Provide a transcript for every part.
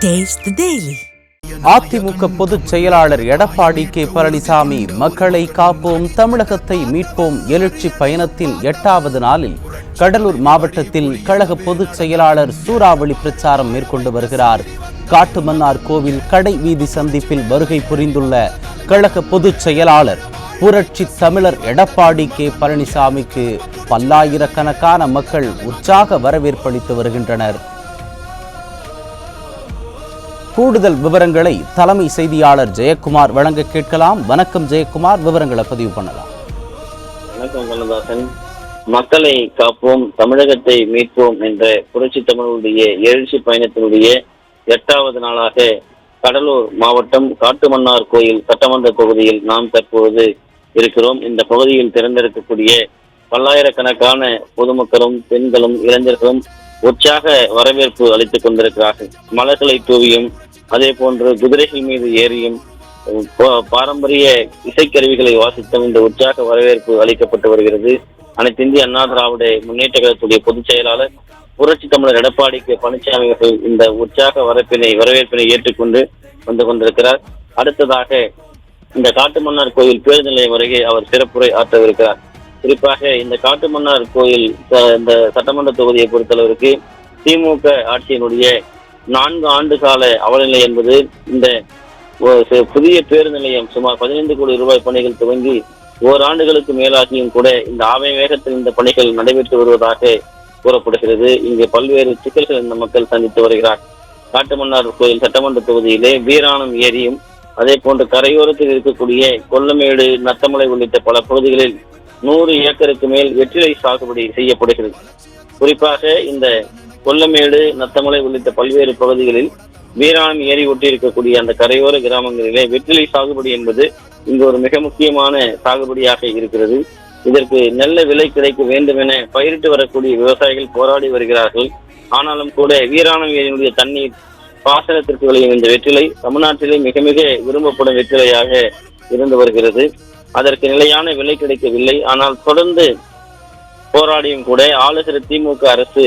Taste the Daily. AIADMK பொதுச் செயலாளர் Edappadi K Palaniswami மக்களை காப்போம் தமிழகத்தை மீட்போம் எழுச்சி பயணத்தின் 8வது நாளில் கடலூர் மாவட்டத்தில் கழக பொதுச் செயலாளர் சூறாவளி பிரச்சாரம் மேற்கொண்டு வருகிறார். காட்டுமன்னார் கோவில் கடை வீதி சந்திப்பில் வருகை புரிந்துள்ள கழக பொதுச் செயலாளர் புரட்சி தமிழர் எடப்பாடி கே பழனிசாமிக்கு பல்லாயிரக்கணக்கான மக்கள் உற்சாக வரவேற்பளித்து வருகின்றனர். கூடுதல் விவரங்களை தலைமை செய்தியாளர் ஜெயக்குமார் வழங்க கேட்கலாம். வணக்கம் ஜெயக்குமார், விவரங்களை பதிவு பண்ணலாம். வணக்கம் கண்ணதாசன். மக்களை காப்போம் தமிழகத்தை மீட்போம் என்ற புரட்சி தமிழுடைய எழுச்சி பயணத்தினுடைய 8வது நாளாக கடலூர் மாவட்டம் காட்டுமன்னார் கோயில் சட்டமன்ற தொகுதியில் நாம் தற்போது இருக்கிறோம். இந்த பகுதியில் திறந்திருக்கக்கூடிய பல்லாயிரக்கணக்கான பொதுமக்களும் பெண்களும் இளைஞர்களும் உற்சாக வரவேற்பு அளித்துக் கொண்டிருக்கிறார்கள். மலர்களை தூவியும் அதே போன்று குதிரைகள் மீது ஏறியும் பாரம்பரிய இசைக்கருவிகளை வாசித்தும் இந்த உற்சாக வரவேற்பு அளிக்கப்பட்டு வருகிறது. அனைத்து இந்திய அண்ணா திராவிட முன்னேற்ற கழகத்துடைய பொதுச் செயலாளர் புரட்சி தமிழர் எடப்பாடி கே பழனிசாமி அவர்கள் இந்த உற்சாக வரவேற்பினை ஏற்றுக்கொண்டு வந்து கொண்டிருக்கிறார். அடுத்ததாக இந்த காட்டுமன்னார் கோயில் பேருந்து நிலையம் அருகே அவர் சிறப்புரை ஆற்றவிருக்கிறார். குறிப்பாக இந்த காட்டுமன்னார் கோயில் இந்த சட்டமன்ற தொகுதியை பொறுத்தளவிற்கு திமுக ஆட்சியினுடைய 4 ஆண்டு கால அவலநிலை என்பது இந்த புதிய பேருந்து நிலையம் சுமார் 15 கோடி ரூபாய் பணிகள் துவங்கி ஓராண்டுகளுக்கு மேலாகியும் கூட இந்த ஆமை வேகத்தில் இந்த பணிகள் நடைபெற்று வருவதாக கூறப்படுகிறது. இங்கு பல்வேறு சிக்கல்கள் இந்த மக்கள் சந்தித்து வருகிறார். காட்டுமன்னார் கோயில் சட்டமன்ற தொகுதியிலே வீராணம் ஏரியும் அதே போன்று கரையோரத்தில் இருக்கக்கூடிய கொல்லமேடு நத்தமலை உள்ளிட்ட பல பகுதிகளில் 100 ஏக்கருக்கு மேல் வெற்றிலை சாகுபடி செய்யப்படுகிறது. குறிப்பாக இந்த கொல்லமேடு நத்தமலை உள்ளிட்ட பல்வேறு பகுதிகளில் வீராணம் ஏரி ஒட்டி இருக்கக்கூடிய அந்த கரையோர கிராமங்களிலே வெற்றிலை சாகுபடி என்பது இங்கு ஒரு மிக முக்கியமான சாகுபடியாக இருக்கிறது. இதற்கு நல்ல விலை கிடைக்க வேண்டும் என பயிரிட்டு வரக்கூடிய விவசாயிகள் போராடி வருகிறார்கள். ஆனாலும் கூட வீராணம் ஏரியினுடைய தண்ணீர் பாசனத்திற்கு விளையும் இந்த வெற்றிலை தமிழ்நாட்டிலே மிக மிக விரும்பப்படும் வெற்றிலையாக இருந்து வருகிறது. அதற்கு நிலையான விலை கிடைக்கவில்லை. ஆனால் தொடர்ந்து போராடியும் கூட ஆளுகிற திமுக அரசு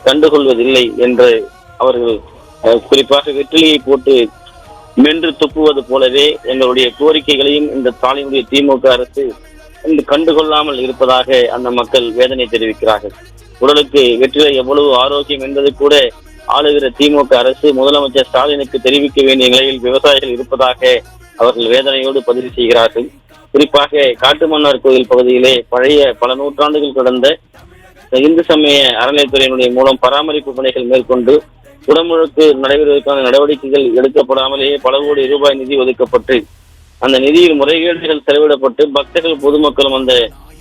கண்டுகொள்வதில்லை என்று அவர்கள் குறிப்பாக வெற்றிலையை போட்டு மென்று துப்புவது போலவே எங்களுடைய கோரிக்கைகளையும் இந்த ஸ்டாலினுடைய திமுக அரசு கண்டுகொள்ளாமல் இருப்பதாக அந்த மக்கள் வேதனை தெரிவிக்கிறார்கள். உடலுக்கு வெற்றிலை எவ்வளவு ஆரோக்கியம் என்பது கூட ஆளுகிற திமுக அரசு முதலமைச்சர் ஸ்டாலினுக்கு தெரிவிக்க வேண்டிய நிலையில் விவசாயிகள் இருப்பதாக அவர்கள் வேதனையோடு பதிவு செய்கிறார்கள். குறிப்பாக காட்டுமன்னார் கோயில் பகுதியிலே பழைய பல நூற்றாண்டுகள் கடந்த இந்து சமய அறநிலையத்துறையினுடைய மூலம் பராமரிப்பு பணிகள் மேற்கொண்டு குடமுழுக்கு நடைபெறுவதற்கான நடவடிக்கைகள் எடுக்கப்படாமலேயே பல கோடி ரூபாய் நிதி ஒதுக்கப்பட்டு அந்த நிதியில் முறைகேடுகள் செலவிடப்பட்டு பக்தர்கள் பொதுமக்களும் அந்த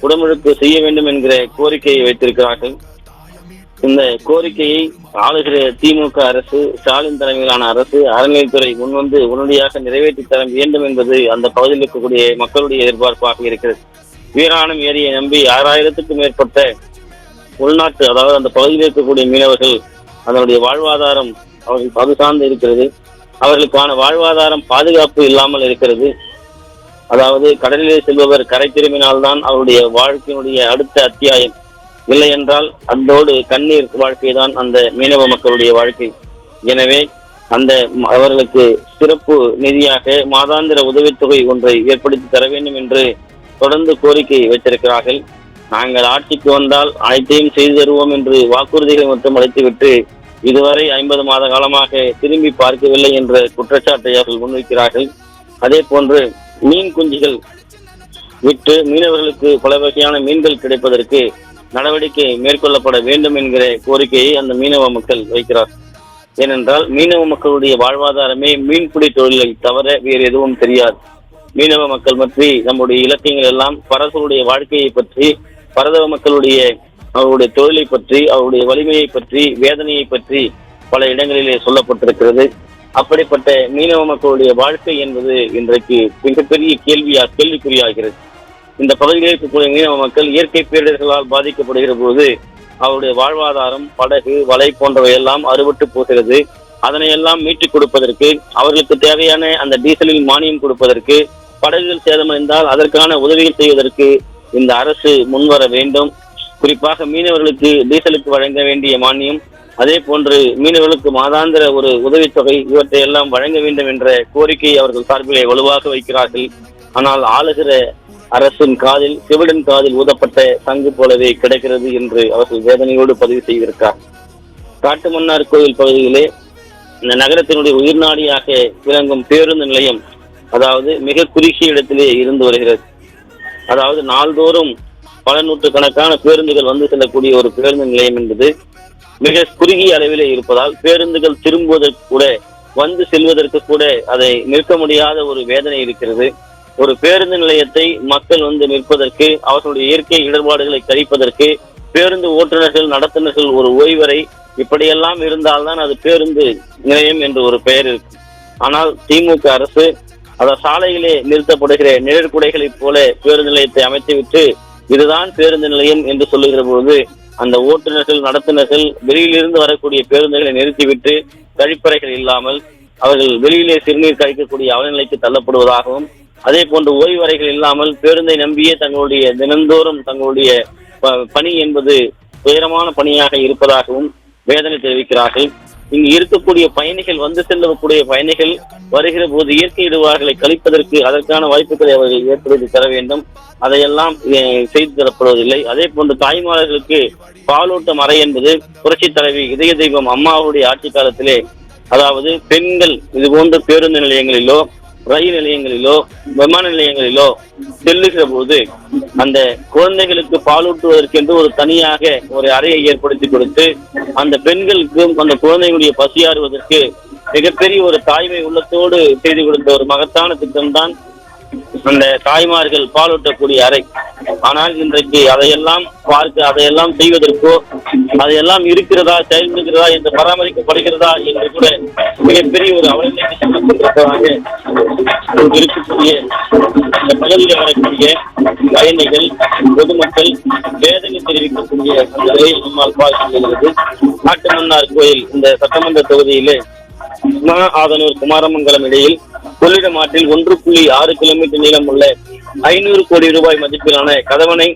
குடமுழுக்கு செய்ய வேண்டும் என்கிற கோரிக்கையை வைத்திருக்கிறார்கள். இந்த கோரிக்கையை ஆளுகிற திமுக அரசு ஸ்டாலின் தலைமையிலான அரசு அறநிலையத்துறை முன்வந்து உடனடியாக நிறைவேற்றி தர வேண்டும் என்பது அந்த பகுதியில் இருக்கக்கூடிய மக்களுடைய எதிர்பார்ப்பாக இருக்கிறது. வீராணம் ஏரியை நம்பி 6000க்கும் மேற்பட்ட உள்நாட்டு அதாவது அந்த பகுதியில் இருக்கக்கூடிய மீனவர்கள் அதனுடைய வாழ்வாதாரம் அவர்கள் அது சார்ந்து இருக்கிறது. அவர்களுக்கான வாழ்வாதாரம் பாதுகாப்பு இல்லாமல் இருக்கிறது. அதாவது கடலிலே செல்பவர் கரை திரும்பினால்தான் அவருடைய வாழ்க்கையினுடைய அடுத்த அத்தியாயம். இல்லை என்றால் அதோடு கண்ணீர் வாழ்க்கை தான் அந்த மீனவ மக்களுடைய வாழ்க்கை. எனவே அந்த அவர்களுக்கு சிறப்பு நிதியாக மாதாந்திர உதவித்தொகை ஒன்றை ஏற்படுத்தி தர வேண்டும் என்று தொடர்ந்து கோரிக்கை வைத்திருக்கிறார்கள். நாங்கள் ஆட்சிக்கு வந்தால் அனைத்தையும் செய்து தருவோம் என்று வாக்குறுதிகளை மட்டும் அளித்துவிட்டு இதுவரை 50 மாத காலமாக திரும்பி பார்க்கவில்லை என்ற குற்றச்சாட்டை அவர்கள் முன்வைக்கிறார்கள். அதே போன்று மீன் குஞ்சுகள் விட்டு மீனவர்களுக்கு பல வகையான மீன்கள் கிடைப்பதற்கு நடவடிக்கை மேற்கொள்ளப்பட வேண்டும் என்கிற கோரிக்கையை அந்த மீனவ மக்கள் வைக்கிறார். ஏனென்றால் மீனவ மக்களுடைய வாழ்வாதாரமே மீன்பிடி தொழிலை தவிர வேறு எதுவும் தெரியாது. மீனவ மக்கள் பற்றி நம்முடைய இலக்கியங்கள் எல்லாம் பரசருடைய வாழ்க்கையை பற்றி பரதவ மக்களுடைய அவருடைய தொழிலை பற்றி அவருடைய வலிமையை பற்றி வேதனையை பற்றி பல இடங்களிலே சொல்லப்பட்டிருக்கிறது. அப்படிப்பட்ட மீனவ மக்களுடைய வாழ்க்கை என்பது இன்றைக்கு மிகப்பெரிய கேள்விக்குறியாகிறது. இந்த பகுதியில் இருக்கக்கூடிய மீனவ மக்கள் இயற்கை பேரிடர்களால் பாதிக்கப்படுகிற போது அவருடைய வாழ்வாதாரம் படகு வலை போன்றவை எல்லாம் அறுபட்டு போகிறது. அதனையெல்லாம் மீட்டுக் கொடுப்பதற்கு அவர்களுக்கு தேவையான அந்த டீசலில் மானியம் கொடுப்பதற்கு படகுகள் சேதமடைந்தால் அதற்கான உதவிகள் செய்வதற்கு இந்த அரசு முன்வர வேண்டும். குறிப்பாக மீனவர்களுக்கு டீசலுக்கு வழங்க வேண்டிய மானியம் அதே போன்று மீனவர்களுக்கு மாதாந்திர ஒரு உதவித்தொகை இவற்றை எல்லாம் வழங்க வேண்டும் என்ற கோரிக்கையை அவர்கள் சார்பிலே வலுவாக வைக்கிறார்கள். ஆனால் ஆளுகிற அரசின் காதில் செவிடன் காதில் ஊதப்பட்ட சங்கு போலவே கிடைக்கிறது என்று அவர்கள் வேதனையோடு பதிவு செய்திருக்கிறார். காட்டுமன்னார் கோயில் பகுதியிலே இந்த நகரத்தினுடைய உயிர்நாடியாக விளங்கும் பேருந்து நிலையம் அதாவது மிக குறுகிய இடத்திலே இருந்து வருகிறது. அதாவது நாள்தோறும் பல நூற்றுக்கணக்கான பேருந்துகள் வந்து செல்லக்கூடிய ஒரு பேருந்து நிலையம் என்பது மிக குறுகிய அளவிலே இருப்பதால் பேருந்துகள் திரும்புவதற்கு கூட வந்து செல்வதற்கு கூட அதை நிற்க முடியாத ஒரு வேதனை இருக்கிறது. ஒரு பேருந்து நிலையத்தை மக்கள் வந்து நிற்பதற்கு அவர்களுடைய இயற்கை இடர்பாடுகளை கழிப்பதற்கு பேருந்து ஓட்டுநர்கள் நடத்துனர்கள் ஒரு ஓய்வறை இப்படியெல்லாம் இருந்தால்தான் அது பேருந்து நிலையம் என்று ஒரு பெயர் இருக்கு. ஆனால் திமுக அரசு சாலையிலே நிறுத்தப்படுகிற நிழற்குடைகளைப் போல பேருந்து நிலையத்தை அமைத்துவிட்டு இதுதான் பேருந்து நிலையம் என்று சொல்லுகிற போது அந்த ஓட்டுநர்கள் நடத்துனர்கள் வெளியிலிருந்து வரக்கூடிய பேருந்துகளை நிறுத்திவிட்டு கழிப்பறைகள் இல்லாமல் அவர்கள் வெளியிலே சிறுநீர் கழிக்கக்கூடிய அவலநிலைக்கு தள்ளப்படுவதாகவும் அதே போன்று ஓய்வறைகள் இல்லாமல் பேருந்தை நம்பியே தங்களுடைய தினந்தோறும் தங்களுடைய பணி என்பது துயரமான பணியாக இருப்பதாகவும் வேதனை தெரிவிக்கிறார்கள். இங்கு இருக்கக்கூடிய பயணிகள் வந்து செல்லக்கூடிய பயணிகள் வருகிற போது இயற்கை இடர்பாடுகளை கழிப்பதற்கு அதற்கான வாய்ப்புகளை அவர்கள் ஏற்படுத்தி தர வேண்டும். அதையெல்லாம் செய்து தரப்படுவதில்லை. அதே போன்று தாய்மார்களுக்கு பாலூட்டும் அறை என்பது புரட்சி தலைவி இதய தெய்வம் அம்மாவுடைய ஆட்சி காலத்திலே அதாவது பெண்கள் இது போன்ற பேருந்து நிலையங்களிலோ ரயில் நிலையங்களிலோ விமான நிலையங்களிலோ செல்லுகிற போது அந்த குழந்தைகளுக்கு பாலூட்டுவதற்கென்று ஒரு தனியாக ஒரு அறையை ஏற்படுத்தி கொடுத்து அந்த பெண்களுக்கும் அந்த குழந்தைகளுடைய பசியாறுவதற்கு மிகப்பெரிய ஒரு தாய்மை உள்ளத்தோடு செய்து கொடுத்த ஒரு மகத்தான திட்டம்தான் அந்த தாய்மார்கள் பாலூட்டக்கூடிய அறை. ஆனால் இன்றைக்கு அதையெல்லாம் அதையெல்லாம் செய்வதற்கோ அதையெல்லாம் இருக்கிறதா செயல்படுகிறதா என்று பராமரிக்கப்படுகிறதா என்று கூட மிகப்பெரிய ஒரு அவலநிலையாக இருக்கக்கூடிய இந்த பகுதியில் வரக்கூடிய பயணிகள் பொதுமக்கள் வேதனை தெரிவிக்கக்கூடிய அந்த நிலையை நம்மால் பார்க்கிறது. காட்டுமன்னார் கோயில் இந்த சட்டமன்ற தொகுதியிலே ஆதனூர் குமாரமங்கலம் இடையில் கொள்ளிடம் ஆற்றில் 1.6 கிலோமீட்டர் நீளம் உள்ள 500 கோடி ரூபாய் மதிப்பிலான கதவணை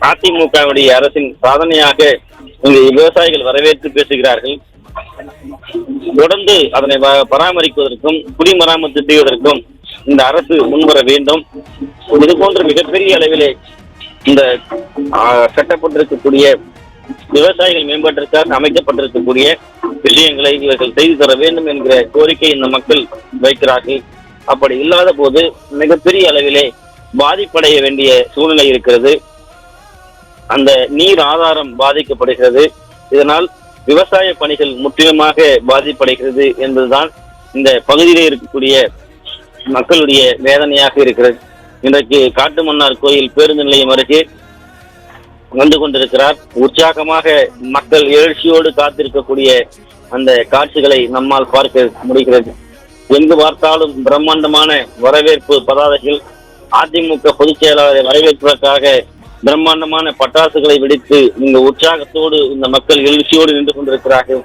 அதிமுகவுடைய அரசின் சாதனையாக இங்கு விவசாயிகள் வரவேற்று பேசுகிறார்கள். தொடர்ந்து அதனை பராமரிப்பதற்கும் குடிமராமத்து செய்வதற்கும் இந்த அரசு முன்வர வேண்டும். இது போன்ற மிகப்பெரிய அளவிலே இந்த கட்டப்பட்டிருக்கக்கூடிய விவசாயிகள் மேம்பாட்டிற்காக அமைக்கப்பட்டிருக்கக்கூடிய விஷயங்களை இவர்கள் செய்து தர வேண்டும் என்கிற கோரிக்கை இந்த மக்கள் வைக்கிறார்கள். அப்படி இல்லாத போது மிகப்பெரிய அளவிலே பாதிப்படைய வேண்டிய சூழ்நிலை இருக்கிறது. அந்த நீர் ஆதாரம் பாதிக்கப்படுகிறது. இதனால் விவசாய பணிகள் முற்றிலுமாக பாதிப்படைகிறது என்பதுதான் இந்த பகுதியிலே இருக்கக்கூடிய மக்களுடைய வேதனையாக இருக்கிறது. இன்றைக்கு காட்டுமன்னார் கோயில் பேருந்து நிலையம் அருகே வந்து கொண்டிருக்கிறார். உற்சாகமாக மக்கள் எழுச்சியோடு காத்திருக்கக்கூடிய அந்த காட்சிகளை நம்மால் பார்க்க முடிகிறது. எங்கு பார்த்தாலும் பிரம்மாண்டமான வரவேற்பு பதாதைகள், அதிமுக பொதுச் செயலாளரை வரவேற்பதற்காக பிரம்மாண்டமான பட்டாசுகளை வெடித்து இங்கு உற்சாகத்தோடு இந்த மக்கள் எழுச்சியோடு நின்று கொண்டிருக்கிறார்கள்.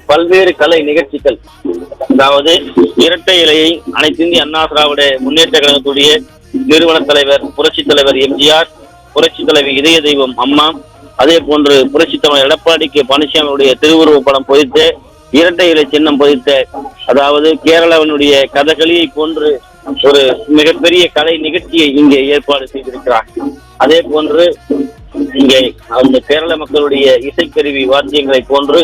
பல்வேறு கலை நிகழ்ச்சிகள், அதாவது இரட்டை இலையை அனைத்து இந்திய அண்ணா திராவிட முன்னேற்ற கழகத்துடைய நிறுவன தலைவர் புரட்சி தலைவர் எம்ஜிஆர், புரட்சி தலைவி இதய தெய்வம் அம்மா, அதே போன்று புரட்சி தலைவர் எடப்பாடி கே பழனிசாமியுடைய திருவுருவ படம் பொதித்த இரட்டை இலை சின்னம் பொதித்த அதாவது கேரளாவினுடைய கதகளியை போன்று ஒரு மிகப்பெரிய கலை நிகழ்ச்சியை இங்கே ஏற்பாடு செய்திருக்கிறார். அதே போன்று இங்கே அந்த கேரள மக்களுடைய இசைக்கருவி வாத்தியங்களை போன்று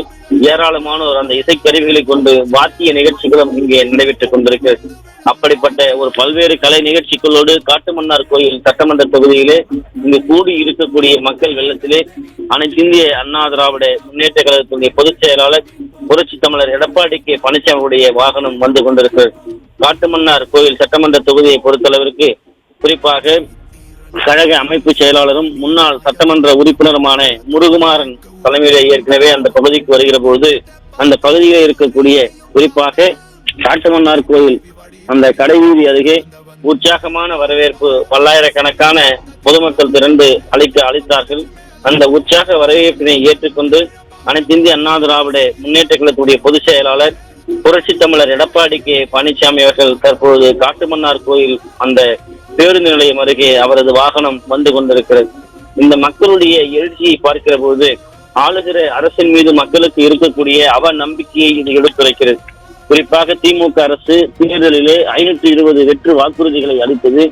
ஏராளமானோர் அந்த இசைக்கருவிகளை கொண்டு வாத்திய நிகழ்ச்சிகளும் இங்கே நடைபெற்றுக் கொண்டிருக்கிறது. அப்படிப்பட்ட ஒரு பல்வேறு கலை நிகழ்ச்சிகளோடு காட்டுமன்னார் கோயில் சட்டமன்ற தொகுதியிலே இங்கு கூடி இருக்கக்கூடிய மக்கள் வெள்ளத்திலே அனைத்து இந்திய அண்ணா திராவிட முன்னேற்ற கழகத்துடைய பொதுச் செயலாளர் புரட்சி தமிழர் எடப்பாடி கே பழனிசாமியுடைய வாகனம் வந்து கொண்டிருக்கிறது. காட்டுமன்னார் கோயில் சட்டமன்ற தொகுதியை பொறுத்தளவிற்கு குறிப்பாக கழக அமைப்பு செயலாளரும் முன்னாள் சட்டமன்ற உறுப்பினருமான முருகுமாறன் தலைமையிலே ஏற்கனவே அந்த பகுதிக்கு வருகிற போது அந்த பகுதியில் இருக்கக்கூடிய குறிப்பாக காட்டுமன்னார் கோயில் அந்த கடைவீதி அருகே உற்சாகமான வரவேற்பு பல்லாயிரக்கணக்கான பொதுமக்கள் திரண்டு அளித்தார்கள். அந்த உற்சாக வரவேற்பினை ஏற்றுக்கொண்டு அனைத்து இந்திய அண்ணா திராவிட முன்னேற்ற கழகத்துடைய பொதுச் செயலாளர் புரட்சி தமிழர் எடப்பாடி கே பழனிசாமி அவர்கள் தற்பொழுது காட்டுமன்னார் கோயில் அந்த பேருந்து நிலையம் அருகே அவரது வாகனம் வந்து கொண்டிருக்கிறது. இந்த மக்களுடைய எழுச்சியை பார்க்கிற போது ஆளுகிற அரசின் மீது மக்களுக்கு இருக்கக்கூடிய அவநம்பிக்கையை இது எடுத்துரைக்கிறது. குறிப்பாக திமுக அரசு தேர்தலிலே 520 வெற்று வாக்குறுதிகளை அளித்தது.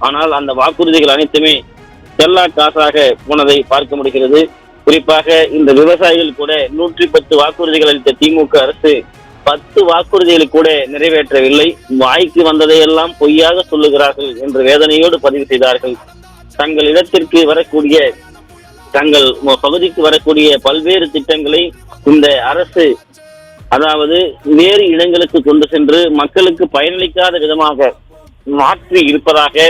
ஆனால் அந்த வாக்குறுதிகள் அனைத்துமே செல்லா காசாக போனதை பார்க்க முடிகிறது. குறிப்பாக இந்த விவசாயிகள் கூட 110 வாக்குறுதிகள் அளித்த திமுக அரசு 10 வாக்குறுதிகளை கூட நிறைவேற்றவில்லை. வாய்க்கு வந்ததையெல்லாம் பொய்யாக சொல்லுகிறார்கள் என்று வேதனையோடு பதிவு செய்தார்கள். தங்கள் இடத்திற்கு வரக்கூடிய தங்கள் பகுதிக்கு வரக்கூடிய பல்வேறு திட்டங்களை இந்த அரசு அதாவது வேறு இடங்களுக்கு கொண்டு சென்று மக்களுக்கு பயனளிக்காத விதமாக மாற்றி இருப்பதாக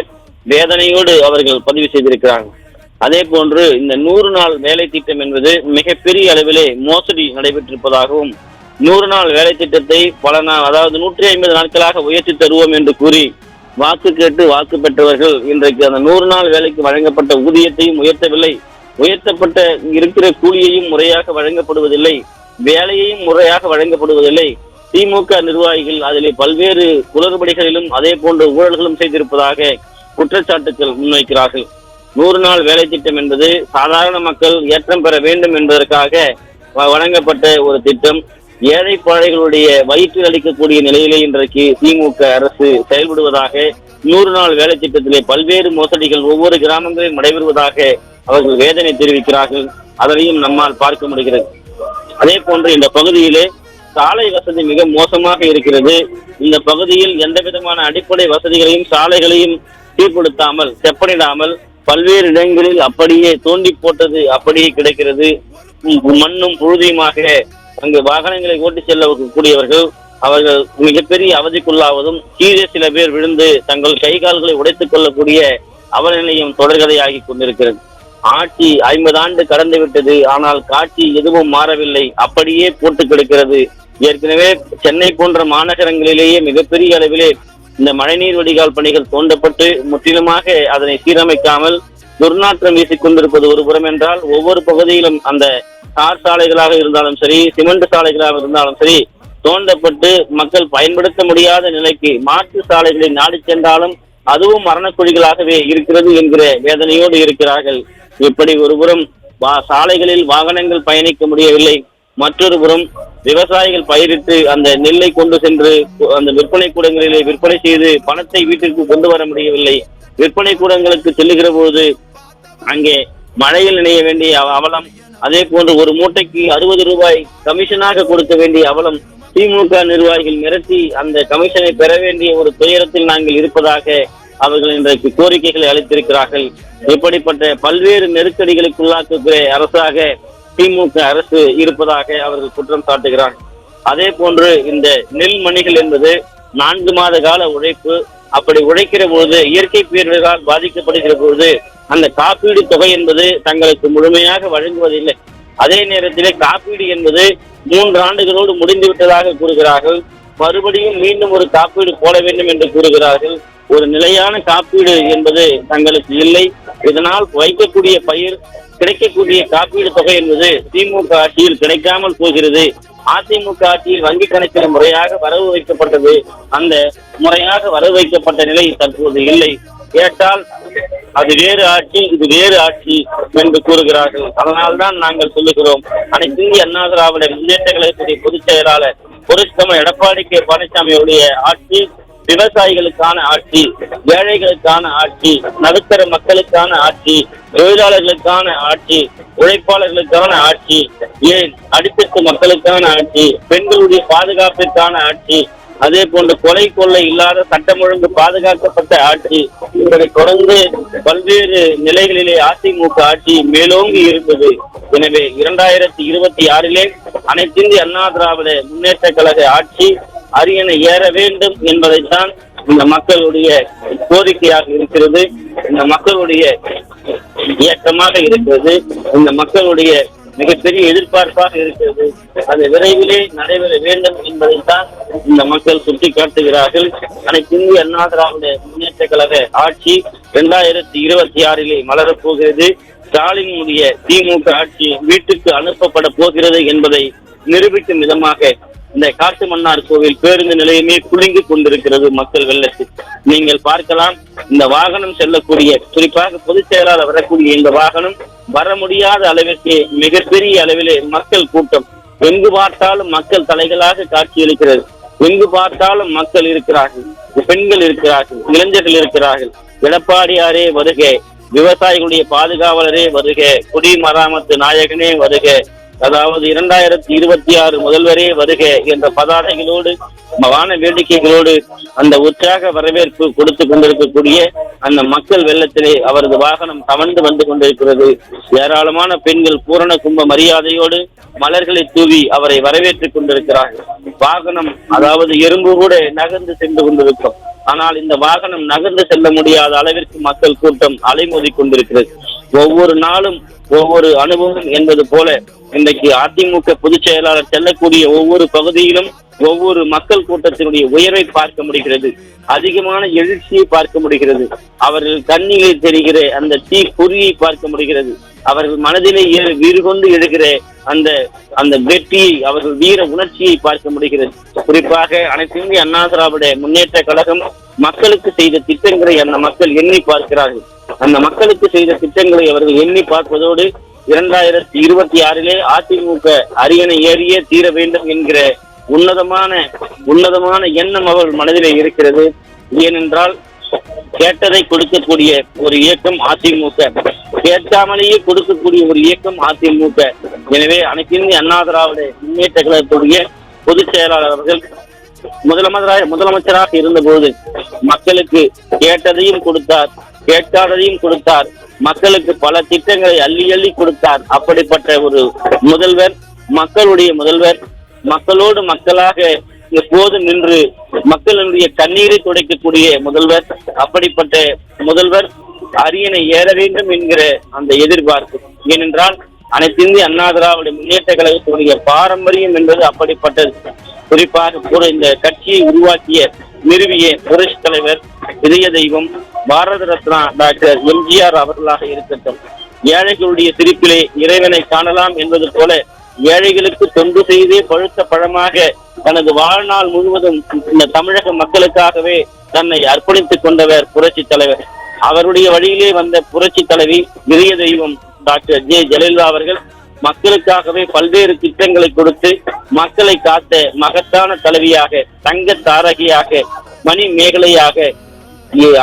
வேதனையோடு அவர்கள் பதிவு செய்திருக்கிறார்கள். அதே போன்று இந்த 100 நாள் வேலை திட்டம் என்பது மிகப்பெரிய அளவிலே மோசடி நடைபெற்றிருப்பதாகவும் 100 நாள் வேலை திட்டத்தை அதாவது 150 நாட்களாக உயர்த்தி தருவோம் என்று கூறி வாக்கு கேட்டு வாக்கு பெற்றவர்கள் இன்றைக்கு அந்த 100 நாள் வேலைக்கு வழங்கப்பட்ட ஊதியத்தையும் உயர்த்தவில்லை. உயர்த்தப்பட்ட இருக்கிற கூலியையும் முறையாக வழங்கப்படுவதில்லை, வேலையையும் முறையாக வழங்கப்படுவதில்லை. திமுக நிர்வாகிகள் அதிலே பல்வேறு குளறுபடிகளிலும் அதே போன்ற ஊழல்களும் செய்திருப்பதாக குற்றச்சாட்டுகள் முன்வைக்கிறார்கள். 100 நாள் வேலை திட்டம் என்பது சாதாரண மக்கள் ஏற்றம் பெற வேண்டும் என்பதற்காக வழங்கப்பட்ட ஒரு திட்டம். ஏழை பாழைகளுடைய வயிற்றில் அளிக்கக்கூடிய நிலையிலே இன்றைக்கு திமுக அரசு செயல்படுவதாக 100 நாள் வேலை திட்டத்திலே பல்வேறு மோசடிகள் ஒவ்வொரு கிராமங்களிலும் நடைபெறுவதாக அவர்கள் வேதனை தெரிவிக்கிறார்கள். அதனையும் நம்மால் பார்க்க முடிகிறது. அதே போன்று இந்த பகுதியிலே சாலை வசதி மிக மோசமாக இருக்கிறது. இந்த பகுதியில் எந்த விதமான அடிப்படை வசதிகளையும் சாலைகளையும் சீர்படுத்தாமல் செப்பனிடாமல் பல்வேறு இடங்களில் அப்படியே தோண்டி போட்டது அப்படியே கிடைக்கிறது. மண்ணும் புழுதியுமாக அங்கு வாகனங்களை ஓட்டி செல்லக்கூடியவர்கள் அவர்கள் மிகப்பெரிய அவதிக்குள்ளாவதும் கீழே சில பேர் விழுந்து தங்கள் கை கால்களை உடைத்துக் கொள்ளக்கூடிய அவநிலையும் தொடர்கதையாகி கொண்டிருக்கிறது. ஆட்சி 50 ஆண்டு கடந்து விட்டது, ஆனால் காட்சி எதுவும் மாறவில்லை, அப்படியே போட்டு கிடக்கிறது. ஏற்கனவே சென்னை போன்ற மாநகரங்களிலேயே மிகப்பெரிய அளவிலே இந்த மழைநீர் வடிகால் பணிகள் தோண்டப்பட்டு முற்றிலுமாக அதனை சீரமைக்காமல் துர்நாற்றம் வீசிக் கொண்டிருப்பது ஒரு புறம் என்றால், ஒவ்வொரு பகுதியிலும் அந்த தார் சாலைகளாக இருந்தாலும் சரி, சிமெண்ட் சாலைகளாக இருந்தாலும் சரி தோண்டப்பட்டு மக்கள் பயன்படுத்த முடியாத நிலைக்கு மாற்று சாலைகளை நாடி சென்றாலும் அதுவும் மரணக்குழிகளாகவே இருக்கிறது என்கிற வேதனையோடு இருக்கிறார்கள். இப்படி ஒருபுறம் சாலைகளில் வாகனங்கள் பயணிக்க முடியவில்லை, மற்றொரு புறம் விவசாயிகள் பயிரிட்டு அந்த நெல்லை கொண்டு சென்று அந்த விற்பனை கூடங்களிலே விற்பனை செய்து பணத்தை வீட்டிற்கு கொண்டு வர முடியவில்லை. விற்பனை கூடங்களுக்கு செல்லுகிற போது அங்கே மழையில் நினைய வேண்டிய அவலம், அதே போன்று ஒரு மூட்டைக்கு 60 ரூபாய் கமிஷனாக கொடுக்க வேண்டிய அவலம், திமுக நிர்வாகிகள் மிரட்டி அந்த கமிஷனை பெற வேண்டிய ஒரு துயரத்தில் நாங்கள் இருப்பதாக அவர்கள் இன்றைக்கு கோரிக்கைகளை அளித்திருக்கிறார்கள். இப்படிப்பட்ட பல்வேறு நெருக்கடிகளுக்குள்ளாக்குகிற அரசாக திமுக அரசு இருப்பதாக அவர்கள் குற்றம் சாட்டுகிறார்கள். அதே போன்று இந்த நெல் மணிகள் என்பது 4 மாத கால உழைப்பு. அப்படி உழைக்கிற போது இயற்கை பேரிடரால் பாதிக்கப்படுகிற போது அந்த காப்பீடு தொகை என்பது தங்களுக்கு முழுமையாக வழங்குவதில்லை. அதே நேரத்திலே காப்பீடு என்பது 3 ஆண்டுகளோடு முடிந்து விட்டதாக கூறுகிறார்கள். மறுபடியும் மீண்டும் ஒரு காப்பீடு போட வேண்டும் என்று கூறுகிறார்கள். ஒரு நிலையான காப்பீடு என்பது தங்களுக்கு இல்லை. இதனால் வைக்கக்கூடிய பயிர் கிடைக்கக்கூடிய காப்பீடு தொகை என்பது திமுக ஆட்சியில் கிடைக்காமல் போகிறது. அதிமுக ஆட்சியில் வங்கி கணக்கில் முறையாக வரவு வைக்கப்பட்டது, அந்த முறையாக வரவு வைக்கப்பட்ட நிலை தற்போது இல்லை. கேட்டால் அது வேறு ஆட்சி, இது வேறு ஆட்சி என்று கூறுகிறார்கள். அதனால்தான் நாங்கள் சொல்லுகிறோம், அனைத்து இந்திய அண்ணா திராவிட முன்னேற்ற கழகத்துடைய பொதுச் செயலாளர் புரட்சித்தலைவர் எடப்பாடி கே பழனிசாமியுடைய ஆட்சி விவசாயிகளுக்கான ஆட்சி, ஏழைகளுக்கான ஆட்சி, நடுத்தர மக்களுக்கான ஆட்சி, தொழிலாளர்களுக்கான ஆட்சி, உழைப்பாளர்களுக்கான ஆட்சி, ஏன் அடித்தட்டு மக்களுக்கான ஆட்சி, பெண்களுடைய பாதுகாப்பிற்கான ஆட்சி, அதே போன்று கொலை கொள்ளை இல்லாத சட்டம் ஒழுங்கு பாதுகாக்கப்பட்ட ஆட்சி, இதனை தொடர்ந்து பல்வேறு நிலைகளிலே அதிமுக ஆட்சி மேலோங்கி இருந்தது. எனவே 2026 அனைத்து இந்திய அண்ணா திராவிட முன்னேற்ற கழக ஆட்சி அரியணை ஏற வேண்டும் என்பதைத்தான் இந்த மக்களுடைய கோரிக்கையாக இருக்கிறது, இந்த மக்களுடைய இயக்கமாக இருக்கிறது, இந்த மக்களுடைய மிகப்பெரிய எதிர்பார்ப்பாக இருக்கிறது. அது விரைவிலே நடைபெற வேண்டும் என்பதைத்தான் இந்த மக்கள் சுட்டிக்காட்டுகிறார்கள். அனைத்து இந்திய அண்ணா திராவிட முன்னேற்ற கழக ஆட்சி 2026 மலரப் போகிறது. ஸ்டாலினுடைய திமுக ஆட்சி வீட்டுக்கு அனுப்பப்பட போகிறது என்பதை நிரூபிக்கும் விதமாக இந்த காட்டுமன்னார் கோவில் பேருந்து நிலையமே குலுங்கி கொண்டிருக்கிறது மக்கள் வெள்ளத்தில். நீங்கள் பார்க்கலாம், இந்த வாகனம் செல்லக்கூடிய, குறிப்பாக பொதுச் செயலாளர் வரக்கூடிய இந்த வாகனம் வர முடியாத அளவிற்கு மிகப்பெரிய அளவிலே மக்கள் கூட்டம். எங்கு பார்த்தாலும் மக்கள் தலைகளாக காட்சியளிக்கிறது. எங்கு பார்த்தாலும் மக்கள் இருக்கிறார்கள், பெண்கள் இருக்கிறார்கள், இளைஞர்கள் இருக்கிறார்கள். எடப்பாடியாரே வருக, விவசாயிகளுடைய பாதுகாவலரே வருக, குடிமராமத்து நாயகனே வருக, அதாவது 2026 முதல்வரே வருக என்ற பதாதைகளோடு, வான வேடிக்கைகளோடு அந்த உற்சாக வரவேற்பு கொடுத்து கொண்டிருக்கக்கூடிய அந்த மக்கள் வெள்ளத்திலே அவரது வாகனம் கவர்ந்து வந்து கொண்டிருக்கிறது. ஏராளமான பெண்கள் பூரண கும்ப மரியாதையோடு மலர்களை தூவி அவரை வரவேற்றுக் கொண்டிருக்கிறார்கள். வாகனம், அதாவது எறும்பு கூட நகர்ந்து சென்று கொண்டிருக்கும். ஆனால் இந்த வாகனம் நகர்ந்து செல்ல முடியாத அளவிற்கு மக்கள் கூட்டம் அலைமோதி கொண்டிருக்கிறது. ஒவ்வொரு நாளும் ஒவ்வொரு அனுபவம் என்பது போல இன்றைக்கு அதிமுக பொதுச் செயலாளர் செல்லக்கூடிய ஒவ்வொரு பகுதியிலும் ஒவ்வொரு மக்கள் கூட்டத்தினுடைய உயர்வை பார்க்க முடிகிறது. அதிகமான எழுச்சியை பார்க்க முடிகிறது. அவர்கள் கண்ணிலே தெரிகிற அந்த தீ குறியை பார்க்க முடிகிறது. அவர்கள் மனதிலே வீறு கொண்டு எழுகிற அந்த வெற்றியை, அவர்கள் வீர உணர்ச்சியை பார்க்க முடிகிறது. குறிப்பாக அனைத்து இந்திய அண்ணா திராவிட முன்னேற்ற கழகம் மக்களுக்கு செய்த திட்டங்களை அந்த மக்கள் எண்ணி பார்க்கிறார்கள். அந்த மக்களுக்கு செய்த திட்டங்களை அவர்கள் எண்ணி பார்ப்பதோடு 2026 அதிமுக அரியணை ஏறியே தீர வேண்டும் என்கிற உன்னதமான எண்ணம் அவர்கள் மனதிலே இருக்கிறது. ஏனென்றால் கேட்டதை கொடுக்கக்கூடிய ஒரு இயக்கம் அதிமுக, கேட்காமலேயே கொடுக்கக்கூடிய ஒரு இயக்கம் அதிமுக. எனவே அனைத்து இந்திய அண்ணா திராவிட முன்னேற்ற கழகத்துடைய பொதுச் செயலாளர் அவர்கள் முதலமைச்சராக இருந்தபோது மக்களுக்கு கேட்டதையும் கொடுத்தார், கேட்காததையும் கொடுத்தார். மக்களுக்கு பல திட்டங்களை அள்ளி அள்ளி கொடுத்தார். அப்படிப்பட்ட ஒரு முதல்வர், மக்களுடைய முதல்வர், மக்களோடு மக்களாக எப்போதும் நின்று மக்களுடைய கண்ணீரை துடைக்கக்கூடிய முதல்வர். அப்படிப்பட்ட முதல்வர் அரியணை ஏற வேண்டும் என்கிற அந்த எதிர்பார்ப்பு. ஏனென்றால் அனைத்து இந்திய அண்ணா திராவிட முன்னேற்ற கழகத்துடைய பாரம்பரியம் என்பது அப்படிப்பட்டது. குறிப்பாக இந்த கட்சியை உருவாக்கிய நிறுவிய புரட்சி தலைவர், இதய தெய்வம், பாரத ரத்னா டாக்டர் எம்ஜிஆர் அவர்களாக இருக்கட்டும். ஏழைகளுடைய சிரிப்பிலே இறைவனை காணலாம் என்பது போல ஏழைகளுக்கு தொண்டு செய்தே பழுத்த பழமாக தனது வாழ்நாள் முழுவதும் இந்த தமிழக மக்களுக்காகவே தன்னை அர்ப்பணித்துக் கொண்டவர் புரட்சி தலைவர். அவருடைய வழியிலே வந்த புரட்சி தலைவி, இதய தெய்வம் டாக்டர் ஜெயலலிதா அவர்கள் மக்களுக்காகவே பல்வேறு திட்டங்களை கொடுத்து மக்களை காத்த மகத்தான தலைவியாக, தங்க தாரகியாக, மணி மேகலையாக,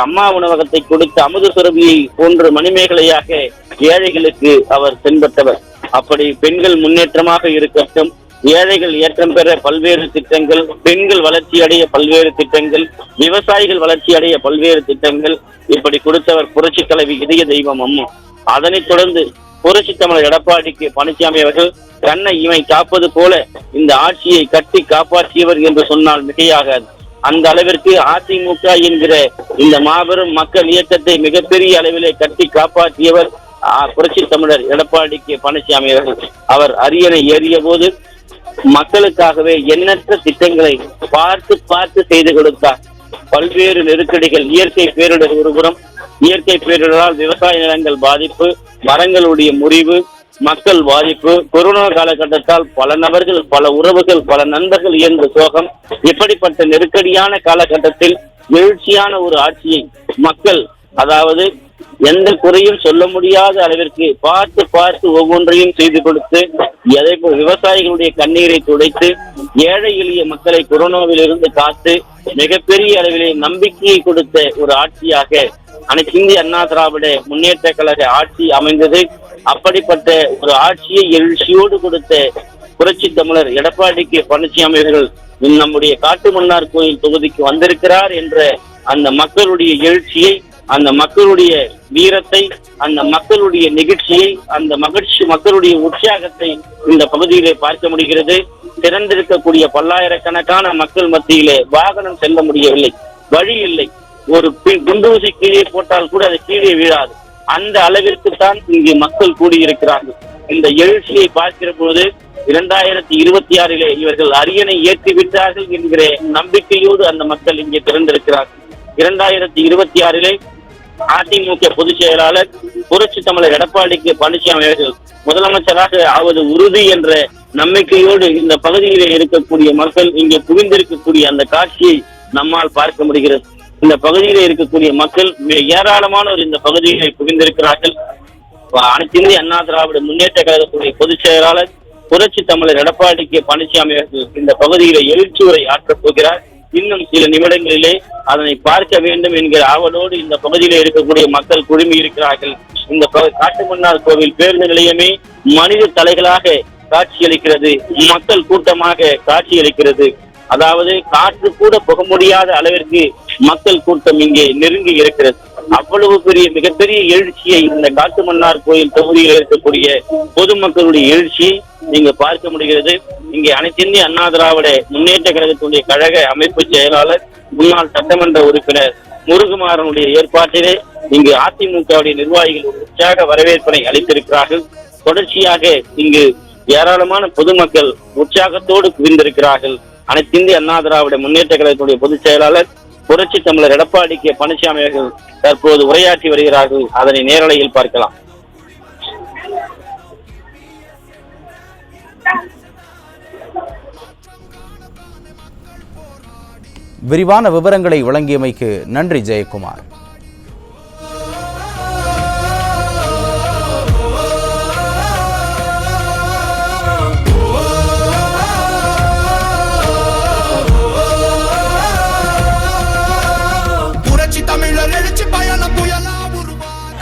அம்மா உணவகத்தை கொடுத்த அமுத சுரபியை போன்ற மணிமேகலையாக ஏழைகளுக்கு அவர் தென்பட்டவர். அப்படி பெண்கள் முன்னேற்றமாக இருக்கட்டும், ஏழைகள் ஏற்றம் பெற பல்வேறு திட்டங்கள், பெண்கள் வளர்ச்சி அடைய பல்வேறு திட்டங்கள், விவசாயிகள் வளர்ச்சி அடைய பல்வேறு திட்டங்கள், இப்படி கொடுத்தவர் புரட்சி தலைவி இதய தெய்வம் அம்மா. அதனைத் தொடர்ந்து புரட்சி தமிழர் எடப்பாடி பழனிசாமி அவர்கள் கண்ணை இமை காப்பது போல இந்த ஆட்சியை கட்டி காப்பாற்றியவர் என்று சொன்னால் மிகையாகாது. அந்த அளவிற்கு அதிமுக என்கிற இந்த மாபெரும் மக்கள் இயக்கத்தை மிகப்பெரிய அளவிலே கட்டி காப்பாற்றியவர் புரட்சி தமிழர் எடப்பாடி பழனிசாமி அவர்கள். அவர் அரியணை ஏறிய போது மக்களுக்காகவே எண்ணற்ற திட்டங்களை பார்த்து செய்து கொடுத்தார். பல்வேறு நெருக்கடிகள், இயற்கை பேரிடர் ஒருபுறம், இயற்கை பேரிடரால் விவசாய நிலங்கள் பாதிப்பு, மரங்களுடைய முறிவு, மக்கள் பாதிப்பு, கொரோனா காலகட்டத்தால் பல நபர்கள், பல உறவுகள், பல நண்பர்கள் இயன்ற சோகம். இப்படிப்பட்ட நெருக்கடியான காலகட்டத்தில் எழுச்சியான ஒரு ஆட்சியை மக்கள், அதாவது எந்த குறையும் சொல்ல முடியாத அளவிற்கு பார்த்து ஒவ்வொன்றையும் செய்து கொடுத்து, அதே போல் விவசாயிகளுடைய கண்ணீரை துடைத்து, ஏழை எளிய மக்களை கொரோனாவில் இருந்து காத்து மிகப்பெரிய அளவிலே நம்பிக்கையை கொடுத்த ஒரு ஆட்சியாக அனைத்து இந்திய அண்ணா திராவிட முன்னேற்ற கழக ஆட்சி அமைந்தது. அப்படிப்பட்ட ஒரு ஆட்சியை எழுச்சியோடு கொடுத்த புரட்சி தமிழர் எடப்பாடி பழனிசாமி அவர்கள் நம்முடைய காட்டுமன்னார் கோயில் தொகுதிக்கு வந்திருக்கிறார் என்ற அந்த மக்களுடைய எழுச்சியை, அந்த மக்களுடைய வீரத்தை, அந்த மக்களுடைய நிகழ்ச்சியை, அந்த மக்களுடைய உற்சாகத்தை இந்த பகுதியிலே பார்க்க முடிகிறது. திறந்திருக்கக்கூடிய பல்லாயிரக்கணக்கான மக்கள் மத்தியிலே வாகனம் செல்ல முடியவில்லை, வழி இல்லை. ஒரு குண்டூசி கீழே போட்டால் கூட அது கீழே வீழாது. அந்த அளவிற்கு தான் இங்கு மக்கள் கூடியிருக்கிறார்கள். இந்த எழுச்சியை பார்க்கிற போது 2026 இவர்கள் அரியணை ஏற்றி விட்டார்கள் என்கிற நம்பிக்கையோடு அந்த மக்கள் இங்கே திறந்திருக்கிறார்கள். 2026 அதிமுக பொதுச் செயலாளர் புரட்சி தமிழர் எடப்பாடி பழனிசாமி அவர்கள் முதலமைச்சராக ஆவது உறுதி என்ற நம்பிக்கையோடு இந்த பகுதியிலே இருக்கக்கூடிய மக்கள் இங்கே குவிந்திருக்கக்கூடிய அந்த காட்சியை நம்மால் பார்க்க முடிகிறது. இந்த பகுதியிலே இருக்கக்கூடிய மக்கள் ஏராளமானோர் இந்த பகுதியிலே குவிந்திருக்கிறார்கள். அனைத்து இந்திய அண்ணா திராவிட முன்னேற்ற கழகத்துடைய பொதுச் செயலாளர் புரட்சி தமிழர் எடப்பாடி கே பழனிசாமி அவர்கள் இந்த பகுதியிலே எழுச்சி உரை ஆற்றப் போகிறார். இன்னும் சில நிமிடங்களிலே அதனை பார்க்க வேண்டும் என்கிற ஆவலோடு இந்த பகுதியிலே இருக்கக்கூடிய மக்கள் குழுமி இருக்கிறார்கள். இந்த காட்டுமன்னார் கோவில் பேருந்து நிலையமே மனித தலைகளாக காட்சியளிக்கிறது, மக்கள் கூட்டமாக காட்சியளிக்கிறது. அதாவது காற்று கூட புக முடியாத அளவிற்கு மக்கள் கூட்டம் இங்கே நெருங்கி இருக்கிறது. அவ்வளவு பெரிய மிகப்பெரிய எழுச்சியை இந்த காட்டுமன்னார் கோயில் தொகுதியில் இருக்கக்கூடிய பொதுமக்களுடைய எழுச்சியை நீங்க பார்க்க முடிகிறது. இங்கே அனைத்து இந்திய அண்ணா திராவிட முன்னேற்ற கழகத்துடைய கழக அமைப்பு செயலாளர் முன்னாள் சட்டமன்ற உறுப்பினர் முருகுமாரனுடைய ஏற்பாட்டிலே இங்கு அதிமுகவுடைய நிர்வாகிகள் ஒரு உற்சாக வரவேற்பினை அளித்திருக்கிறார்கள். தொடர்ச்சியாக இங்கு ஏராளமான பொதுமக்கள் உற்சாகத்தோடு குவிந்திருக்கிறார்கள். அனைத்து இந்திய அண்ணா திராவிட முன்னேற்ற கழகத்துடைய பொதுச் செயலாளர் புரட்சி தமிழர் எடப்பாடி கே பழனிசாமி அவர்கள் தற்போது உரையாற்றி வருகிறார்கள். அதனை நேரலையில் பார்க்கலாம். விரிவான விவரங்களை வழங்கியமைக்கு நன்றி ஜெயக்குமார்.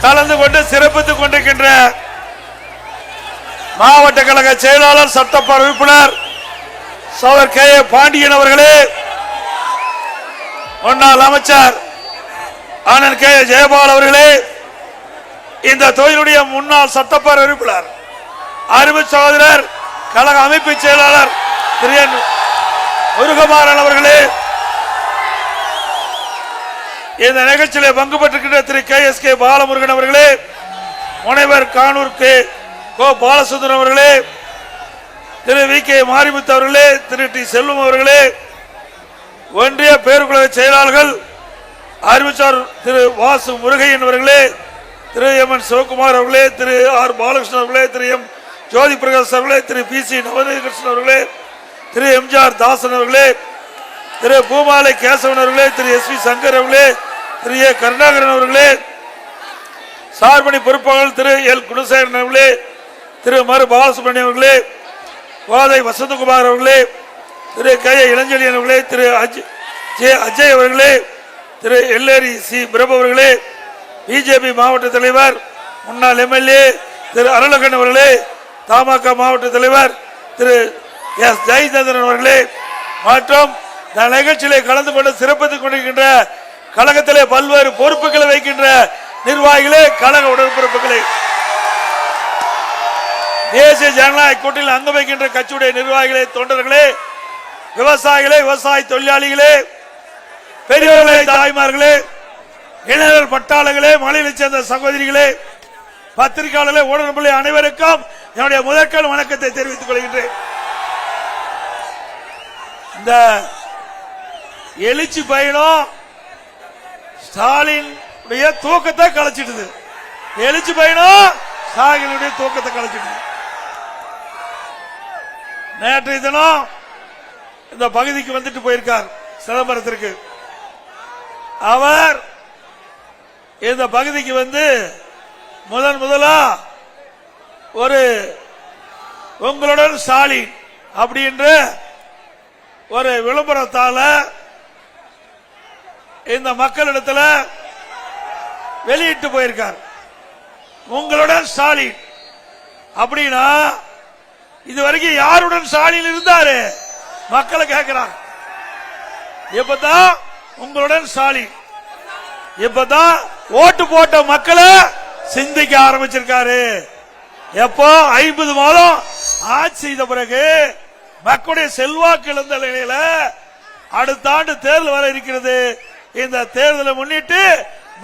கலந்து கொண்டு சிறப்பித்துக் கொண்டிருக்கின்ற மாவட்ட கழக செயலாளர் சட்டப்பேரவை உறுப்பினர் சோதர் கே ஏ பாண்டியன் அவர்களே, முன்னாள் அமைச்சர் அண்ணன் கே ஜெயபால் அவர்களே, இந்த தொழிலுடைய முன்னாள் சட்டப்பேரவை உறுப்பினர் அருமை சகோதரர் கழக அமைப்பு செயலாளர் திரு முருகமாறன் அவர்களே, இந்த நிகழ்ச்சியிலே பங்கு பெற்றிருக்கின்ற திரு கே எஸ் கே பாலமுருகன் அவர்களே, முனைவர் கானூர் கே கோ பாலசுந்தரம் அவர்களே, திரு வி கே மாரிமுத்து அவர்களே, திரு டி செல்வம் அவர்களே, ஒன்றிய பேருக்குழு செயலாளர்கள் அறிவிச்சார் திரு வாசு முருகையன் அவர்களே, திரு எம் என் சிவகுமார் அவர்களே, திரு ஆர் பாலகிருஷ்ணன் அவர்களே, திரு எம் ஜோதி பிரகாஷ் அவர்களே, திரு பி சி நவநீதகிருஷ்ணன் அவர்களே, திரு எம்ஜிஆர் தாசன் அவர்களே, திரு பூமாலை கேசவன் அவர்களே, திரு எஸ் வி சங்கர் அவர்களே, திரு ஏ கருணாகரன் அவர்களே, சார்பணி பொறுப்பாளர் திரு எல் குணசேகரன் அவர்களே, திரு மரு பாலசுப்ரமணியம் அவர்களே, கோதை வசந்தகுமார் அவர்களே, திரு கே இளஞ்செழியன் அவர்களே, திரு ஜே அஜய் அவர்களே, திரு எல்லேரி சி பிரபு அவர்களே, பிஜேபி மாவட்ட தலைவர் முன்னாள் எம்எல்ஏ திரு அருளகன் அவர்களே, தமாக மாவட்ட தலைவர் திரு எஸ் ஜெயச்சந்திரன் அவர்களே, மற்றும் இந்த நிகழ்ச்சியிலே கலந்து கொண்டு சிறப்பித்துக் கொண்டிருக்கின்ற கழகத்திலே பல்வேறு பொறுப்புகளை வைக்கின்ற நிர்வாகிகளே, கழக உடன்பிறப்புகளே, தேசிய ஜனநாயக கூட்டணியில் அங்கம் வைக்கின்ற கட்சியுடைய நிர்வாகிகளே, தொண்டர்களே, விவசாயிகளே, விவசாய தொழிலாளிகளே, பெரியவர்களே, தாய்மார்களே, இளைஞர் பட்டாளர்களே, மலையிலைச் சேர்ந்த சகோதரிகளே, பத்திரிகையாளர்களே, ஊடகங்களே அனைவருக்கும் என்னுடைய முதற்கண் வணக்கத்தை தெரிவித்துக் கொள்கின்றேன். இந்த எழுச்சி பயணம் ஸ்டாலின் தூக்கத்தை கலைச்சிடுது. எழுச்சி பயணம் ஸ்டாலினுடைய தூக்கத்தை கலைச்சிடுது. நேற்றைய தினம் இந்த பகுதிக்கு வந்துட்டு போயிருக்கார் சிதம்பரத்திற்கு. அவர் இந்த பகுதிக்கு வந்து முதலா ஒரு உங்களுடன் ஸ்டாலின் அப்படின்ற ஒரு விளம்பரத்தால இந்த மக்களிடத்தில் வெளியிட்டு போயிருக்கார். உங்களுடன் ஸ்டாலின் அப்படின்னா இதுவரைக்கும் யாருடன் ஸ்டாலின் இருந்தாரு மக்களை கேட்கிறார். இப்பதான் உங்களுடன் ஸ்டாலின், இப்பதான் ஓட்டு போட்ட மக்களை சிந்திக்க ஆரம்பிச்சிருக்காரு. எப்போ 50 மாதம் ஆட்சி செய்த பிறகு மக்களுடைய செல்வாக்கு இழந்த நிலையில அடுத்த ஆண்டு தேர்தல் வர இருக்கிறது. இந்த தேர்தலை முன்னிட்டு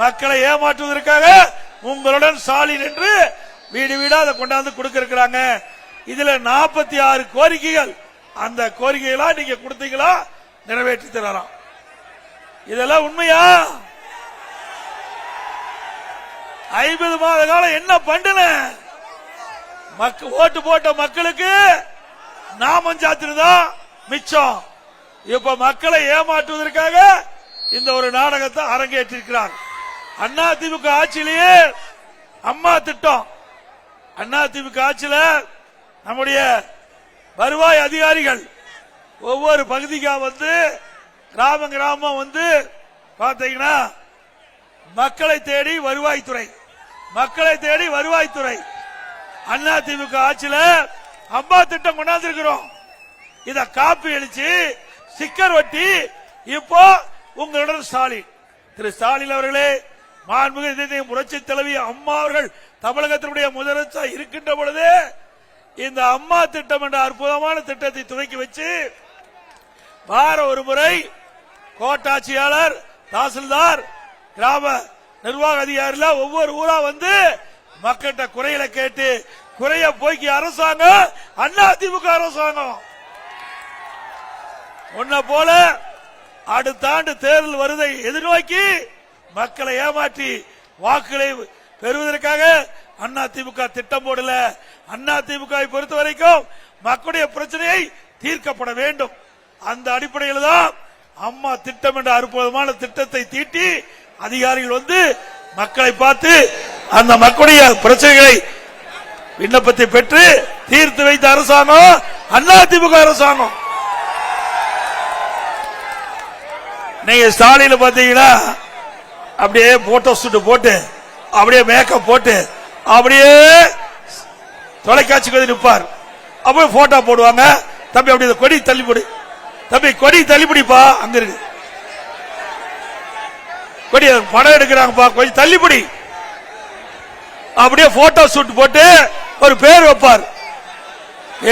மக்களை ஏமாற்றுவதற்காக உங்களுடன் ஸ்டாலின் என்று வீடு வீடா அதை கொண்டாந்து கொடுக்க இருக்கிறாங்க. இதுல 46 கோரிக்கைகள், அந்த கோரிக்கைகளா நீங்க கொடுத்தீங்களா நிறைவேற்றி தரலாம். இதெல்லாம் உண்மையா? 50 மாத காலம் என்ன பண்ணன? ஓட்டு போட்ட மக்களுக்கு நாமம் சாத்தினதான் மிச்சம். இப்ப மக்களை ஏமாற்றுவதற்காக இந்த ஒரு நாடகத்தை அரங்கேற்றிருக்கிறார். அதிமுக ஆட்சியிலேயே அம்மா திட்டம், அதிமுக ஆட்சியில நம்முடைய வருவாய் அதிகாரிகள் ஒவ்வொரு பகுதிக்கா வந்து கிராமம் வந்து பாத்தீங்கன்னா மக்களை தேடி வருவாய்த்துறை, மக்களை தேடி வருவாய்த்துறை. அதிமுக ஆட்சியில அம்மா திட்டம் கொண்டாந்துருக்கிறோம். இத காப்பி அளிச்சு ஸ்டிக்கர் ஒட்டி இப்போ உங்களுடன் ஸ்டாலின், திரு ஸ்டாலின் அவர்களே, மாண்புமிகு புரட்சி தலைவி அம்மா அவர்கள் தமிழகத்தினுடைய முதலமைச்சர் இருக்கின்ற பொழுது இந்த அம்மா திட்டம் என்ற அற்புதமான திட்டத்தை துவக்கி வச்சு வார ஒரு முறை கோட்டாட்சியாளர், தாசில்தார், கிராம நிர்வாக அதிகாரிகள் ஒவ்வொரு ஊரா வந்து மக்கள்கிட்ட குறைகளை கேட்டு குறைய போய்க்கு அரசாங்கம் அதிமுக அரசாங்கம். உன்ன போல அடுத்த ஆண்டு தேர்தல் வருவதை எதிர்நோக்கி மக்களை ஏமாற்றி வாக்குகளை பெறுவதற்காக அதிமுக திட்டம் போடல. அதிமுக பொறுத்த வரைக்கும் மக்களுடைய பிரச்சனையை தீர்க்கப்பட வேண்டும். அந்த அடிப்படையில் தான் அம்மா திட்டம் என்ற அற்புதமான திட்டத்தை தீட்டி அதிகாரிகள் வந்து மக்களை பார்த்து அந்த மக்களுடைய பிரச்சனைகளை விண்ணப்பத்தை பெற்று தீர்த்து வைத்த அரசாங்கம் அதிமுக அரசாங்கம். நீங்க ஸ்டாலின் பாத்தீங்கன்னா அப்படியே போட்டோ ஷூட் போட்டு அப்படியே மேக்கப் போட்டு அப்படியே தொலைக்காட்சிக்கு வந்து நிற்பார். அப்படியே போட்டோ போடுவாங்க. தம்பி அப்படியே கொடி தள்ளிப்படி, தம்பி கொடி தள்ளிப்படிப்பா, அங்க இருக்கு கொடி, படம் எடுக்கிறாங்கப்பா, கொஞ்சம் தள்ளிப்படி. அப்படியே போட்டோ ஷூட் போட்டு ஒரு பேர் வைப்பார்.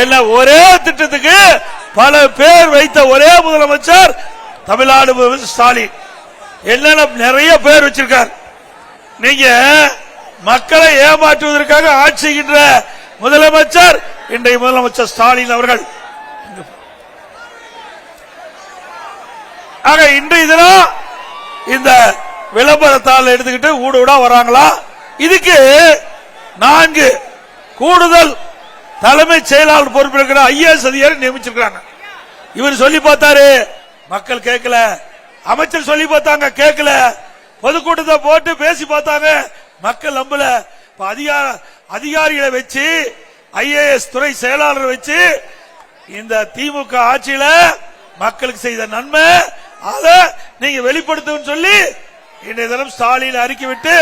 என்ன ஒரே திட்டத்துக்கு பல பேர் வைத்த ஒரே முதலமைச்சர் தமிழ்நாடு ஸ்டாலின். என்னென்ன நிறைய பேர் வச்சிருக்கார். நீங்க மக்களை ஏமாற்றுவதற்காக ஆட்சி செய்கின்ற முதலமைச்சர் இன்றைய முதலமைச்சர் ஸ்டாலின் அவர்கள். ஆக இன்றைய தினம் இந்த விளம்பரத்தால் எடுத்துக்கிட்டு ஊடா வராங்களா? இதுக்கு 4 கூடுதல் தலைமைச் செயலாளர் பொறுப்பிருக்கிற IAS அதிகாரி நியமிச்சிருக்காங்க. இவர் சொல்லி பார்த்தாரு, மக்கள் கேட்கல. அமைச்சர் சொல்லி பார்த்தாங்க, கேட்கல. பொதுக்கூட்டத்தை போட்டு பேசி பார்த்தாங்க, மக்கள் நம்பல. அதிகாரிகளை வச்சு IAS துறை செயலாளர் வச்சு இந்த திமுக ஆட்சியில மக்களுக்கு செய்த நன்மை அதை நீங்க வெளிப்படுத்தும் சொல்லி இன்றைய தினம் ஸ்டாலின் அறிக்கை விட்டு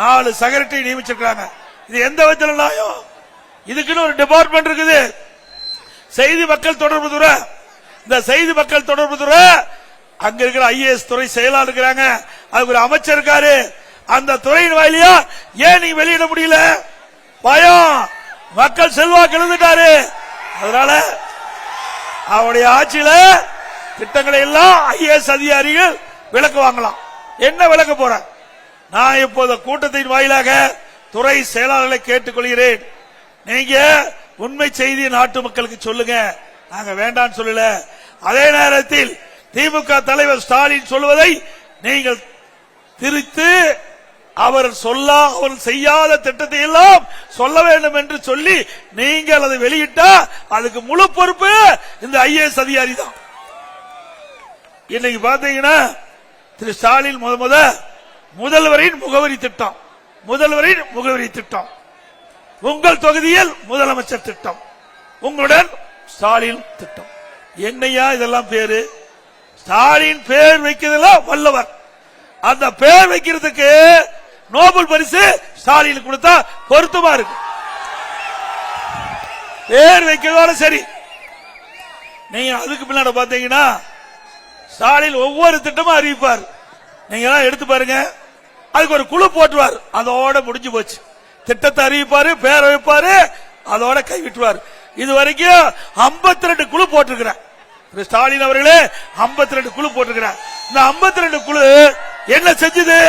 4 செக்ரட்டரி நியமிச்சிருக்காங்க. இது எந்த விதத்தில் நியாயம்? இதுக்குன்னு ஒரு டிபார்ட்மெண்ட் இருக்குது, செய்தி மக்கள் தொடர்பு துறை. இந்த செய்தி மக்கள் தொடர்பு துறை அங்க இருக்கிற IAS துறை செயலாளர் இருக்கிறாங்க, அதுக்கு ஒரு அமைச்சர் இருக்காரு. அந்த துறையின் வாயிலா ஏன் நீங்க வெளியிட முடியல? பயம், மக்கள் செல்வாக்கு எழுந்துட்டாரு. அதனால அவருடைய ஆட்சியில திட்டங்களை எல்லாம் IAS அதிகாரிகள் விளக்கு வாங்கலாம். என்ன விளக்க போற? நான் இப்போது கூட்டத்தின் வாயிலாக துறை செயலாளர்களை கேட்டுக்கொள்கிறேன். நீங்க உண்மை செய்தி நாட்டு மக்களுக்கு சொல்லுங்க, நாங்க வேண்டாம் சொல்லல. அதே நேரத்தில் திமுக தலைவர் ஸ்டாலின் சொல்வதை நீங்கள் திரித்து அவர் செய்யாத திட்டத்தை எல்லாம் சொல்ல வேண்டும் என்று சொல்லி நீங்கள் அதை வெளியிட்டா அதுக்கு முழு பொறுப்பு இந்த IAS அதிகாரி தான். இன்னைக்கு பாத்தீங்கன்னா திரு ஸ்டாலின் முதல்வரின் முகவரி திட்டம், முதல்வரின் முகவரி திட்டம், உங்கள் தொகுதியில் முதலமைச்சர் திட்டம், உங்களுடன் ஸ்டாலின் திட்டம். என்னையா இதெல்லாம் பேரு? ஸ்டாலின் பேர் வைக்கிறதுல வல்லவர். அந்த பேர் வைக்கிறதுக்கு நோபல் பரிசு ஸ்டாலின் கொடுத்தா பொருத்தமா இருக்கு. பேர் வைக்கிறதோட சரி. நீங்க அதுக்கு பின்னாடி பாத்தீங்கன்னா ஸ்டாலின் ஒவ்வொரு திட்டமும் அறிவிப்பார். நீங்க எடுத்து பாருங்க, அதுக்கு ஒரு குழு போட்டுவார், அதோட முடிஞ்சு போச்சு. திட்டத்தை அறிவிப்பாரு, பேர் வைப்பாரு, அதோட கைவிட்டுவார். இதுவரைக்கும் 52 குழு போட்டிருக்கிறார் ஸ்டாலின் அவர்களே. 52 குழு போட்டிருக்கிறார். இந்த 52 குழு என்ன செஞ்சது?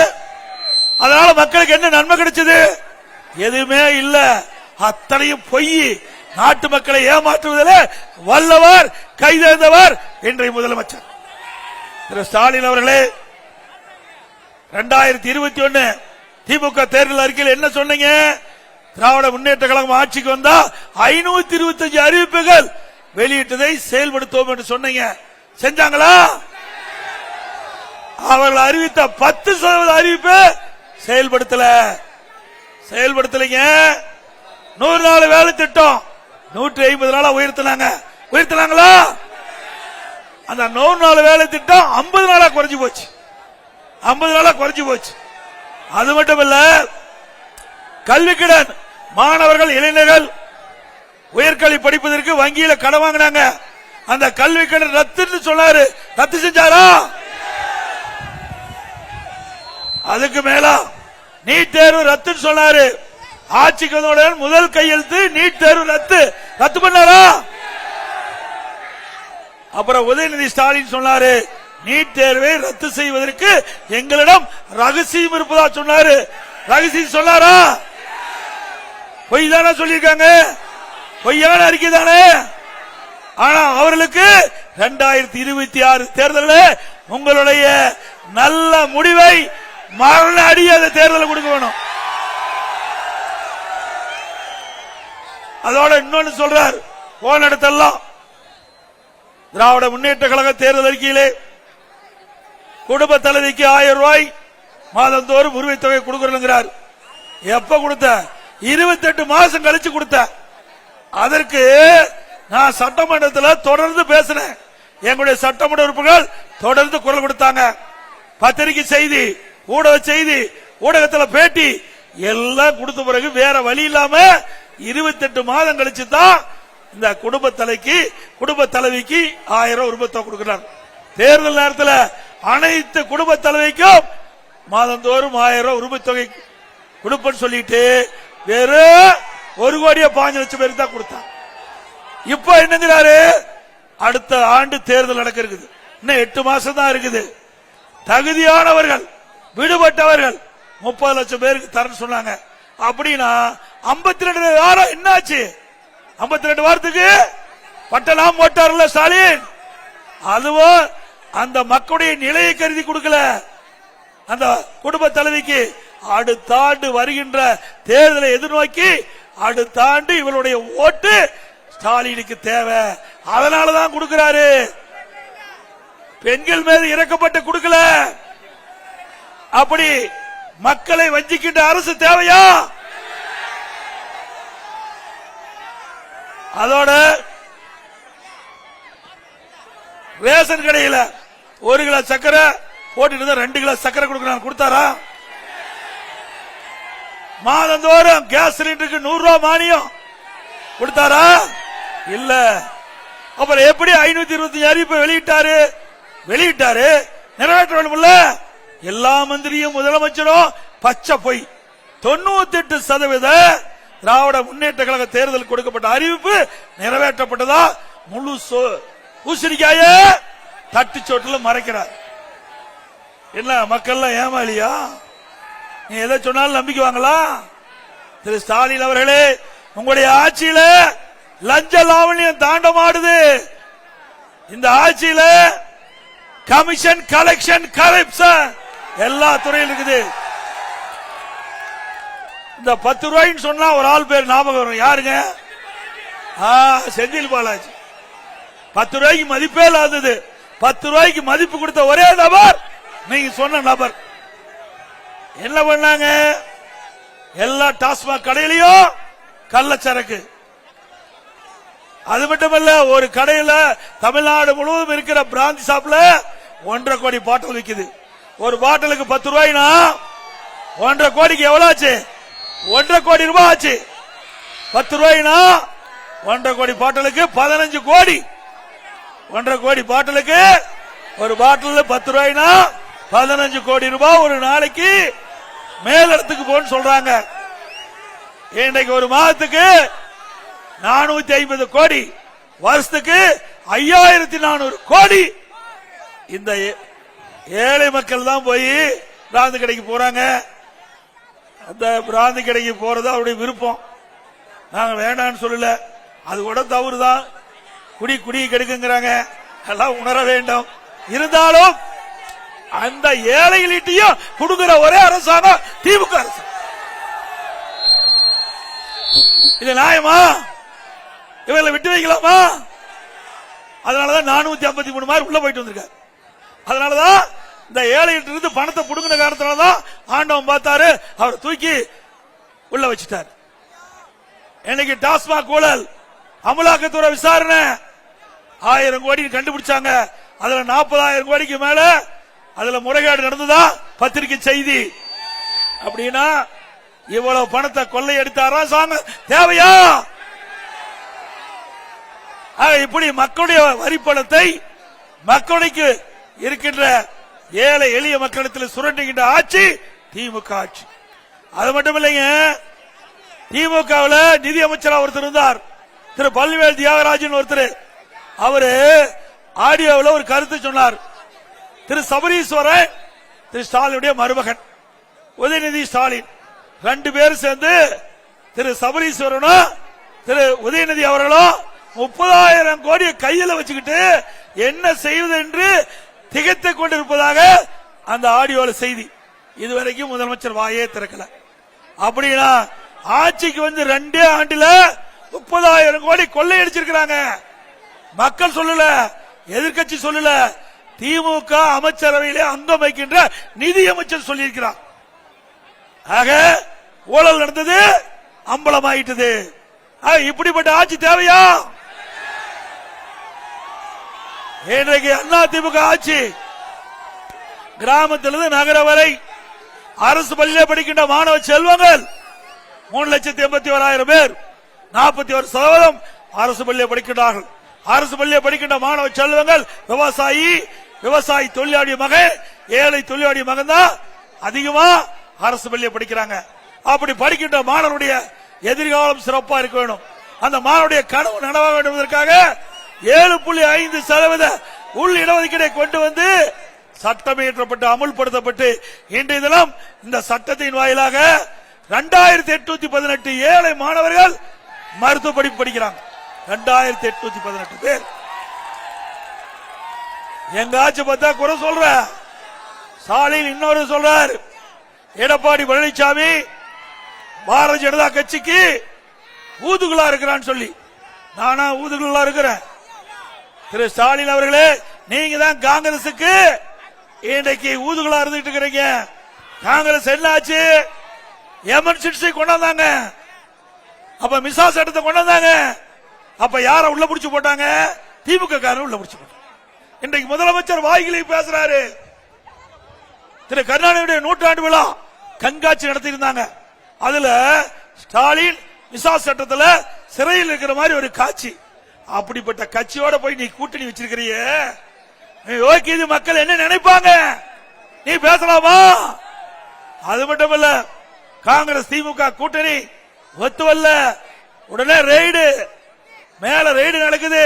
அதனால மக்களுக்கு என்ன நன்மை கிடைச்சது? எதுவுமே இல்ல. அத்தனையும் பொய். நாட்டு மக்களை ஏமாற்றுவதில் வல்லவர், கைதேர்ந்தவர் இன்றைய முதலமைச்சர் திரு ஸ்டாலின் அவர்களே. 2021 திமுக தேர்தல் அறிக்கையில் என்ன சொன்னீங்க? திராவிட முன்னேற்ற கழகம் ஆட்சிக்கு வந்தா 525 அறிவிப்புகள் வெளியிட்டதை செயல்படுத்துவோம் என்று சொன்னீங்க, செஞ்சாங்களா? அவர்கள் அறிவித்த 10% அறிவிப்பு செயல்படுத்தலைங்க. 100 நாள் வேலை திட்டம் 150 நாளா உயர்த்தினாங்களா? அந்த 100 நாள் வேலை திட்டம் 50 நாளா குறைஞ்சு போச்சு. அது மட்டுமல்ல, கல்வி கடன் மாணவர்கள் இளைஞர்கள் உயர்கல்வி படிப்பதற்கு வங்கியில கடன் வாங்கினாங்க. அந்த கல்வி கடன் ரத்து சொன்னாரு, ரத்து செஞ்சாரா? அதுக்கு மேல நீட் தேர்வு ரத்து சொன்னாரு. ஆட்சிக்கு வந்தவுடன் முதல் கையெழுத்து நீட் தேர்வு ரத்து பண்ணாரா? அப்புறம் உதயநிதி ஸ்டாலின் சொன்னாரு, நீட் தேர்வை ரத்து செய்வதற்கு எங்களிடம் ரகசியம் இருப்பதா சொன்னாரு. ரகசியம் சொன்னாரா? பொய் தானே சொல்லியிருக்காங்க, பொய்யான அறிக்கை தானே. ஆனா அவர்களுக்கு 2026 தேர்தலில் உங்களுடைய நல்ல முடிவை மரண அடியாத தேர்தலில் கொடுக்க வேணும். அதோட இன்னொன்னு சொல்றார், போன இடத்தெல்லாம் திராவிட முன்னேற்ற கழக தேர்தல் அறிக்கையிலே குடும்ப தலைவிக்கு 1000 ரூபாய் மாதந்தோறும் உரிமை தொகை கொடுக்கிறார். எப்ப கொடுத்த? 28 மாசம் கழிச்சு கொடுத்த. அதற்கு நான் சட்டமன்றத்தில் தொடர்ந்து பேசினேன். எங்களுடைய சட்டமன்ற உறுப்பினர்கள் தொடர்ந்து குரல் கொடுத்தாங்க. பத்திரிகை செய்தி, ஊடக செய்தி, ஊடகத்தில் பேட்டி எல்லாம் கொடுத்த பிறகு வேற வழி இல்லாம 28 மாதம் கழிச்சு தான் இந்த குடும்ப தலைவிக்கு 1000 உரிமை தொகை கொடுக்கிறார். தேர்தல் நேரத்தில் அனைத்து குடும்ப தலைவிக்கும் மாதந்தோறும் 1000 உரிமை தொகை கொடுப்பேன்னு சொல்லிட்டு வெறும் 1,05,00,000 பேருக்கு தான் கொடுத்தாங்க. இப்ப என்னங்கிறாரு, அடுத்த ஆண்டு தேர்தல் நடக்க இருக்குது, இன்னும் 8 மாசம் தான் இருக்குது. தகுதியானவர்கள், விடுபட்டவர்கள் 30 லட்சம் பேருக்கு தரன்னு சொன்னாங்க. அப்படின்னா 52 வாரம் என்னாச்சு? 52 வாரத்துக்கு பட்டலாம் போட்டார்ல ஸ்டாலின். அதுவும் அந்த மக்களுடைய நிலையை கருதி கொடுக்கல. அந்த குடும்ப தலைவிக்கு அடுத்த ஆண்டு வருகின்ற தேர்தலை எதிர்நோக்கி அடுத்த ஆண்டு இவருடைய ஓட்டு ஸ்டாலினுக்கு தேவை, அதனாலதான் கொடுக்கிறாரு. பெண்கள் மேல் இறக்கப்பட்டு கொடுக்கல. அப்படி மக்களை வஞ்சிக்கின்ற அரசு தேவையா? அதோட ரேஷன் கடையில் 1 கிலோ சக்கரை போட்டு 2 கிலோ சக்கரை கொடுத்தாரா? மாதந்தோறும் கேஸ் சிலிண்டருக்கு 100 ரூபாய் மானியம் கொடுத்தாரா? இல்ல. அப்புறம் எப்படி 525 அறிவிப்பு வெளியிட்டாரு? நிறைவேற்ற வேண்டும்ல. எல்லா மந்திரியும் முதலமைச்சரும் பச்சை பொய். 98% திராவிட முன்னேற்ற கழக தேர்தல் கொடுக்கப்பட்ட அறிவிப்பு நிறைவேற்றப்பட்டதா? முழு பூசணிக்காய தட்டு சோட்டில் மறைக்கிறார். என்ன மக்கள் ஏமாளியா? நீ எதை சொன்னாலும் நம்பிக்குவாங்களா? திரு ஸ்டாலின் அவர்களே, உங்களுடைய ஆட்சியில லஞ்ச லாவணியம் தாண்டமாடுது. இந்த ஆட்சியில கமிஷன், கலெக்ஷன், கரப்ஷன் எல்லா துறையிலும் இருக்குது. இந்த 10 ரூபாய்ன்னு சொன்னா ஒரு ஆள் பேர் ஞாபகம் வரும். யாருங்க? செந்தில் பாலாஜி. 10 ரூபாய்க்கு மதிப்பே இல்லாதது. 10 ரூபாய்க்கு மதிப்பு கொடுத்த ஒரே நபர் நீங்க சொன்ன நபர். என்ன பண்ணாங்க? எல்லா டாஸ்மாக் கடையிலையும் கள்ளச்சரக்கு. அது மட்டுமல்ல, ஒரு கடையில தமிழ்நாடு முழுவதும் இருக்கிற பிராந்தி ஷாப்ல 1.5 கோடி பாட்டில் விற்குது. ஒரு பாட்டிலுக்கு 10 ரூபாய்னா 1.5 கோடிக்கு எவ்வளவு ஆச்சு? 1.5 கோடி ரூபாய் ஆச்சு. 10 ரூபாய்னா 1.5 கோடி பாட்டிலுக்கு 15 கோடி. 1.5 கோடி பாட்டிலுக்கு ஒரு பாட்டில் 10 ரூபாய்னா 15 கோடி ரூபாய் ஒரு நாளைக்கு மேலிடத்துக்கு போன்னு சொல்றாங்க. இன்றைக்கு ஒரு மாதத்துக்கு 450 கோடி, வருஷத்துக்கு 5400 கோடி. இந்த ஏழை மக்கள் தான் போய் பிராந்தி கடைக்கு போறாங்க. அந்த பிராந்தி கடைக்கு போறது அவருடைய விருப்பம். நாங்க வேண்டாம்னு சொல்லல, அது கூட தவறுதான். குடி கெடுக்குங்கிறாங்க, எல்லாம் உணர வேண்டும். இருந்தாலும் அந்த ஏழைகளிட்டையும் கொடுக்கிற ஒரே அரசாங்கம் திமுக அரசு. இது நியாயமா? இவங்களை விட்டு வைக்கலாமா? அதனாலதான் 453 மாதிரி உள்ள போயிட்டு வந்திருக்காரு. அதனாலதான் இந்த ஏழைகிட்ட இருந்து பணத்தை புடுங்கின காரணத்தினாலதான் ஆண்டவன் பார்த்தாரு, அவர் தூக்கி உள்ள வச்சுட்டார். இன்னைக்கு டாஸ்மாக் ஊழல் அமலாக்கத்துறை விசாரணை 1000 கோடி கண்டுபிடிச்சாங்க. அதுல 40,000 கோடிக்கு மேல அதுல முறைகேடு நடந்ததா பத்திரிகை செய்தி. அப்படின்னா இவ்வளவு பணத்தை கொள்ளை எடுத்த அரசாங்கம் தேவையா? இப்படி மக்களுடைய வரி பணத்தை மக்களுக்கு இருக்கின்ற ஏழை எளிய மக்களிடத்தில் சுரண்டுகின்ற ஆட்சி திமுக ஆட்சி. அது மட்டும் இல்லைங்க, திமுகவில் நிதி அமைச்சரா ஒருத்தர் இருந்தார், திரு பல்வேல் தியாகராஜன் ஒருத்தர். அவரு ஆடியோவில் ஒரு கருத்து சொன்னார். திரு சபரீஸ்வரன் திரு ஸ்டாலினுடைய மருமகன் உதயநிதி ஸ்டாலின் 2 பேரும் சேர்ந்து திரு சபரீஸ்வரனும் திரு உதயநிதி அவர்களும் 30,000 கோடியை கையில வச்சுக்கிட்டு என்ன செய்வது என்று திகைத்துக் கொண்டிருப்பதாக அந்த ஆடியோவில் செய்தி. இதுவரைக்கும் முதலமைச்சர் வாயே திறக்கல. அப்படின்னா ஆட்சிக்கு வந்து 2 ஆண்டுல 30,000 கோடி கொள்ளையடிச்சிருக்கிறாங்க. மக்கள் சொல்லல, எதிர்கட்சி சொல்லல, திமுக அமைச்சரவையிலே அங்கம் வைக்கின்ற நிதி அமைச்சர் சொல்லியிருக்கிறார். ஆக ஊழல் நடந்தது, அம்பலமாயிட்டது. இப்படிப்பட்ட ஆட்சி தேவையா? இன்றைக்கு அண்ணா திமுக ஆட்சி கிராமத்திலிருந்து நகர வரை அரசு பள்ளியில் படிக்கின்ற மாணவ செல்வங்கள் 3,81,000 பேர், 41% அரசு பள்ளியில் படிக்கின்றார்கள். அரசு பள்ளியில் படிக்கின்ற மாணவ செல்வங்கள் விவசாயி தொழிலாளி மகன், ஏழை தொழிலாளி மகன் தான் அதிகமா அரசு பள்ளியில் படிக்கிறாங்க. அப்படி படிக்கின்ற மாணவருடைய எதிர்காலம் சிறப்பா இருக்க வேண்டும். அந்த மாணவருடைய கனவு நனவாக வேண்டுவதற்காக 7.5% உள் இடஒதுக்கீடை கொண்டு வந்து சட்டம் இயற்றப்பட்டு அமுல்படுத்தப்பட்டு இன்றைய தினம் இந்த சட்டத்தின் வாயிலாக 2818 ஏழை மாணவர்கள் மருத்துவ படிப்பு படிக்கிறாங்க. 2818 பேர். எங்க ஆட்சி பார்த்தா குறை சொல்ற ஸ்டாலின் இன்னொரு சொல்றார், எடப்பாடி பழனிசாமி பாரதிய ஜனதா கட்சிக்கு ஊதுகுலா இருக்கிறான்னு சொல்லி. நானா ஊதுகுலா இருக்கிறேன்? திரு ஸ்டாலின் அவர்களே, நீங்க தான் காங்கிரசுக்கு இன்றைக்கு ஊதுகுலா இருந்துட்டு இருக்கிறீங்க. காங்கிரஸ் என்ன ஆச்சு? எமர்ஜென்சி கொண்டாந்தாங்க, அப்ப மிசா சட்டத்தை கொண்டாந்தாங்க. அப்ப யார உள்ள புடிச்சு போட்டாங்க? திமுக காரன் உள்ள புடிச்சு போட்டாங்க. இன்றைக்கு முதலமைச்சர் வாய்கிலே பேசுறாரு. திரு கருணாநிதியுடைய 100ஆண்டு விழா கண்காட்சி நடத்தி இருந்தாங்க. அதுல ஸ்டாலின் மிசா சட்டத்தில் சிறையில் இருக்கிற மாதிரி ஒரு காட்சி. அப்படிப்பட்ட கட்சியோட போய் நீ கூட்டணி வச்சிருக்கிறிய, ஓகே, மக்கள் என்ன நினைப்பாங்க? நீ பேசலாமா? அது மட்டுமல்ல, காங்கிரஸ் திமுக கூட்டணி ஒத்துவல்ல. உடனே ரெய்டு, மேல ரெய்டு நடக்குது.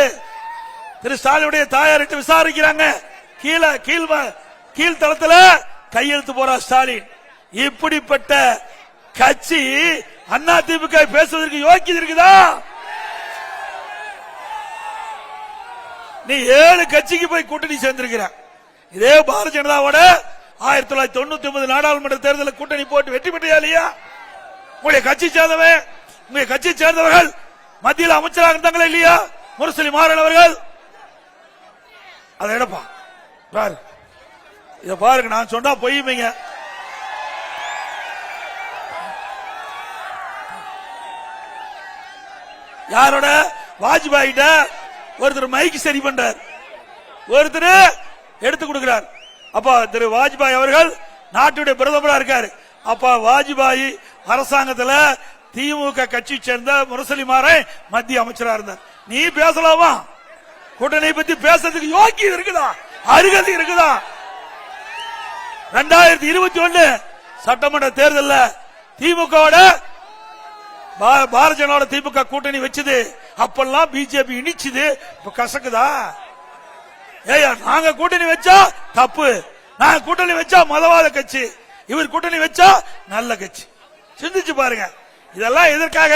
திரு ஸ்டாலினுடைய தாயாரிட்டு விசாரிக்கிறாங்க. கீழ் தளத்துல கையெழுத்து போறா ஸ்டாலின். இப்படிப்பட்ட கட்சி அண்ணா திமுக பேசுவதற்கு யோக்கியது இருக்குதா? நீ 7 கட்சிக்கு போய் கூட்டணி சேர்ந்திருக்கிற. இதே பாரதிய ஜனதாவோட 1999 நாடாளுமன்ற தேர்தலில் கூட்டணி போட்டு வெற்றி பெற்றியா இல்லையா? உங்களுடைய கட்சி சேர்ந்தவன், உங்களுடைய கட்சி சேர்ந்தவர்கள் மத்தியில் அமைச்சராக இருந்தாங்களா இல்லையா? முரசொலி மாறன் அவர்கள். அதை எடுப்பா பாரு, இத பாருங்க, நான் சொன்னா பொய்யுமீங்க. யாரோட? வாஜ்பாயிட்ட ஒருத்தர் மைக் சரி பண்றார், ஒருத்தர் எடுத்து கொடுக்கிறார். அப்ப திரு வாஜ்பாய் அவர்கள் நாட்டுடைய பிரதமரா இருக்காரு. அப்ப வாஜ்பாய் அரசாங்கத்தில் திமுக கட்சி சேர்ந்த முரசொலி மாறன் மத்திய அமைச்சரா இருந்தார். நீ பேசலாமா? கூட்டணி பத்தி பேசுறதுக்கு யோக்கியம் இருக்குதா? அருகதை இருக்குதா? 2021 சட்டமன்ற தேர்தலில் திமுக பாரதிய ஜனதா திமுக கூட்டணி வச்சது. அப்பெல்லாம் பிஜேபி இனிச்சுது, இப்ப கசக்குதா? ஏயா, நாங்க கூட்டணி வச்சா தப்பு, நாங்க கூட்டணி வச்சா மதவாத கட்சி, இவர் கூட்டணி வச்சா நல்ல கட்சி. சிந்திச்சு பாருங்க. இதெல்லாம் எதற்காக?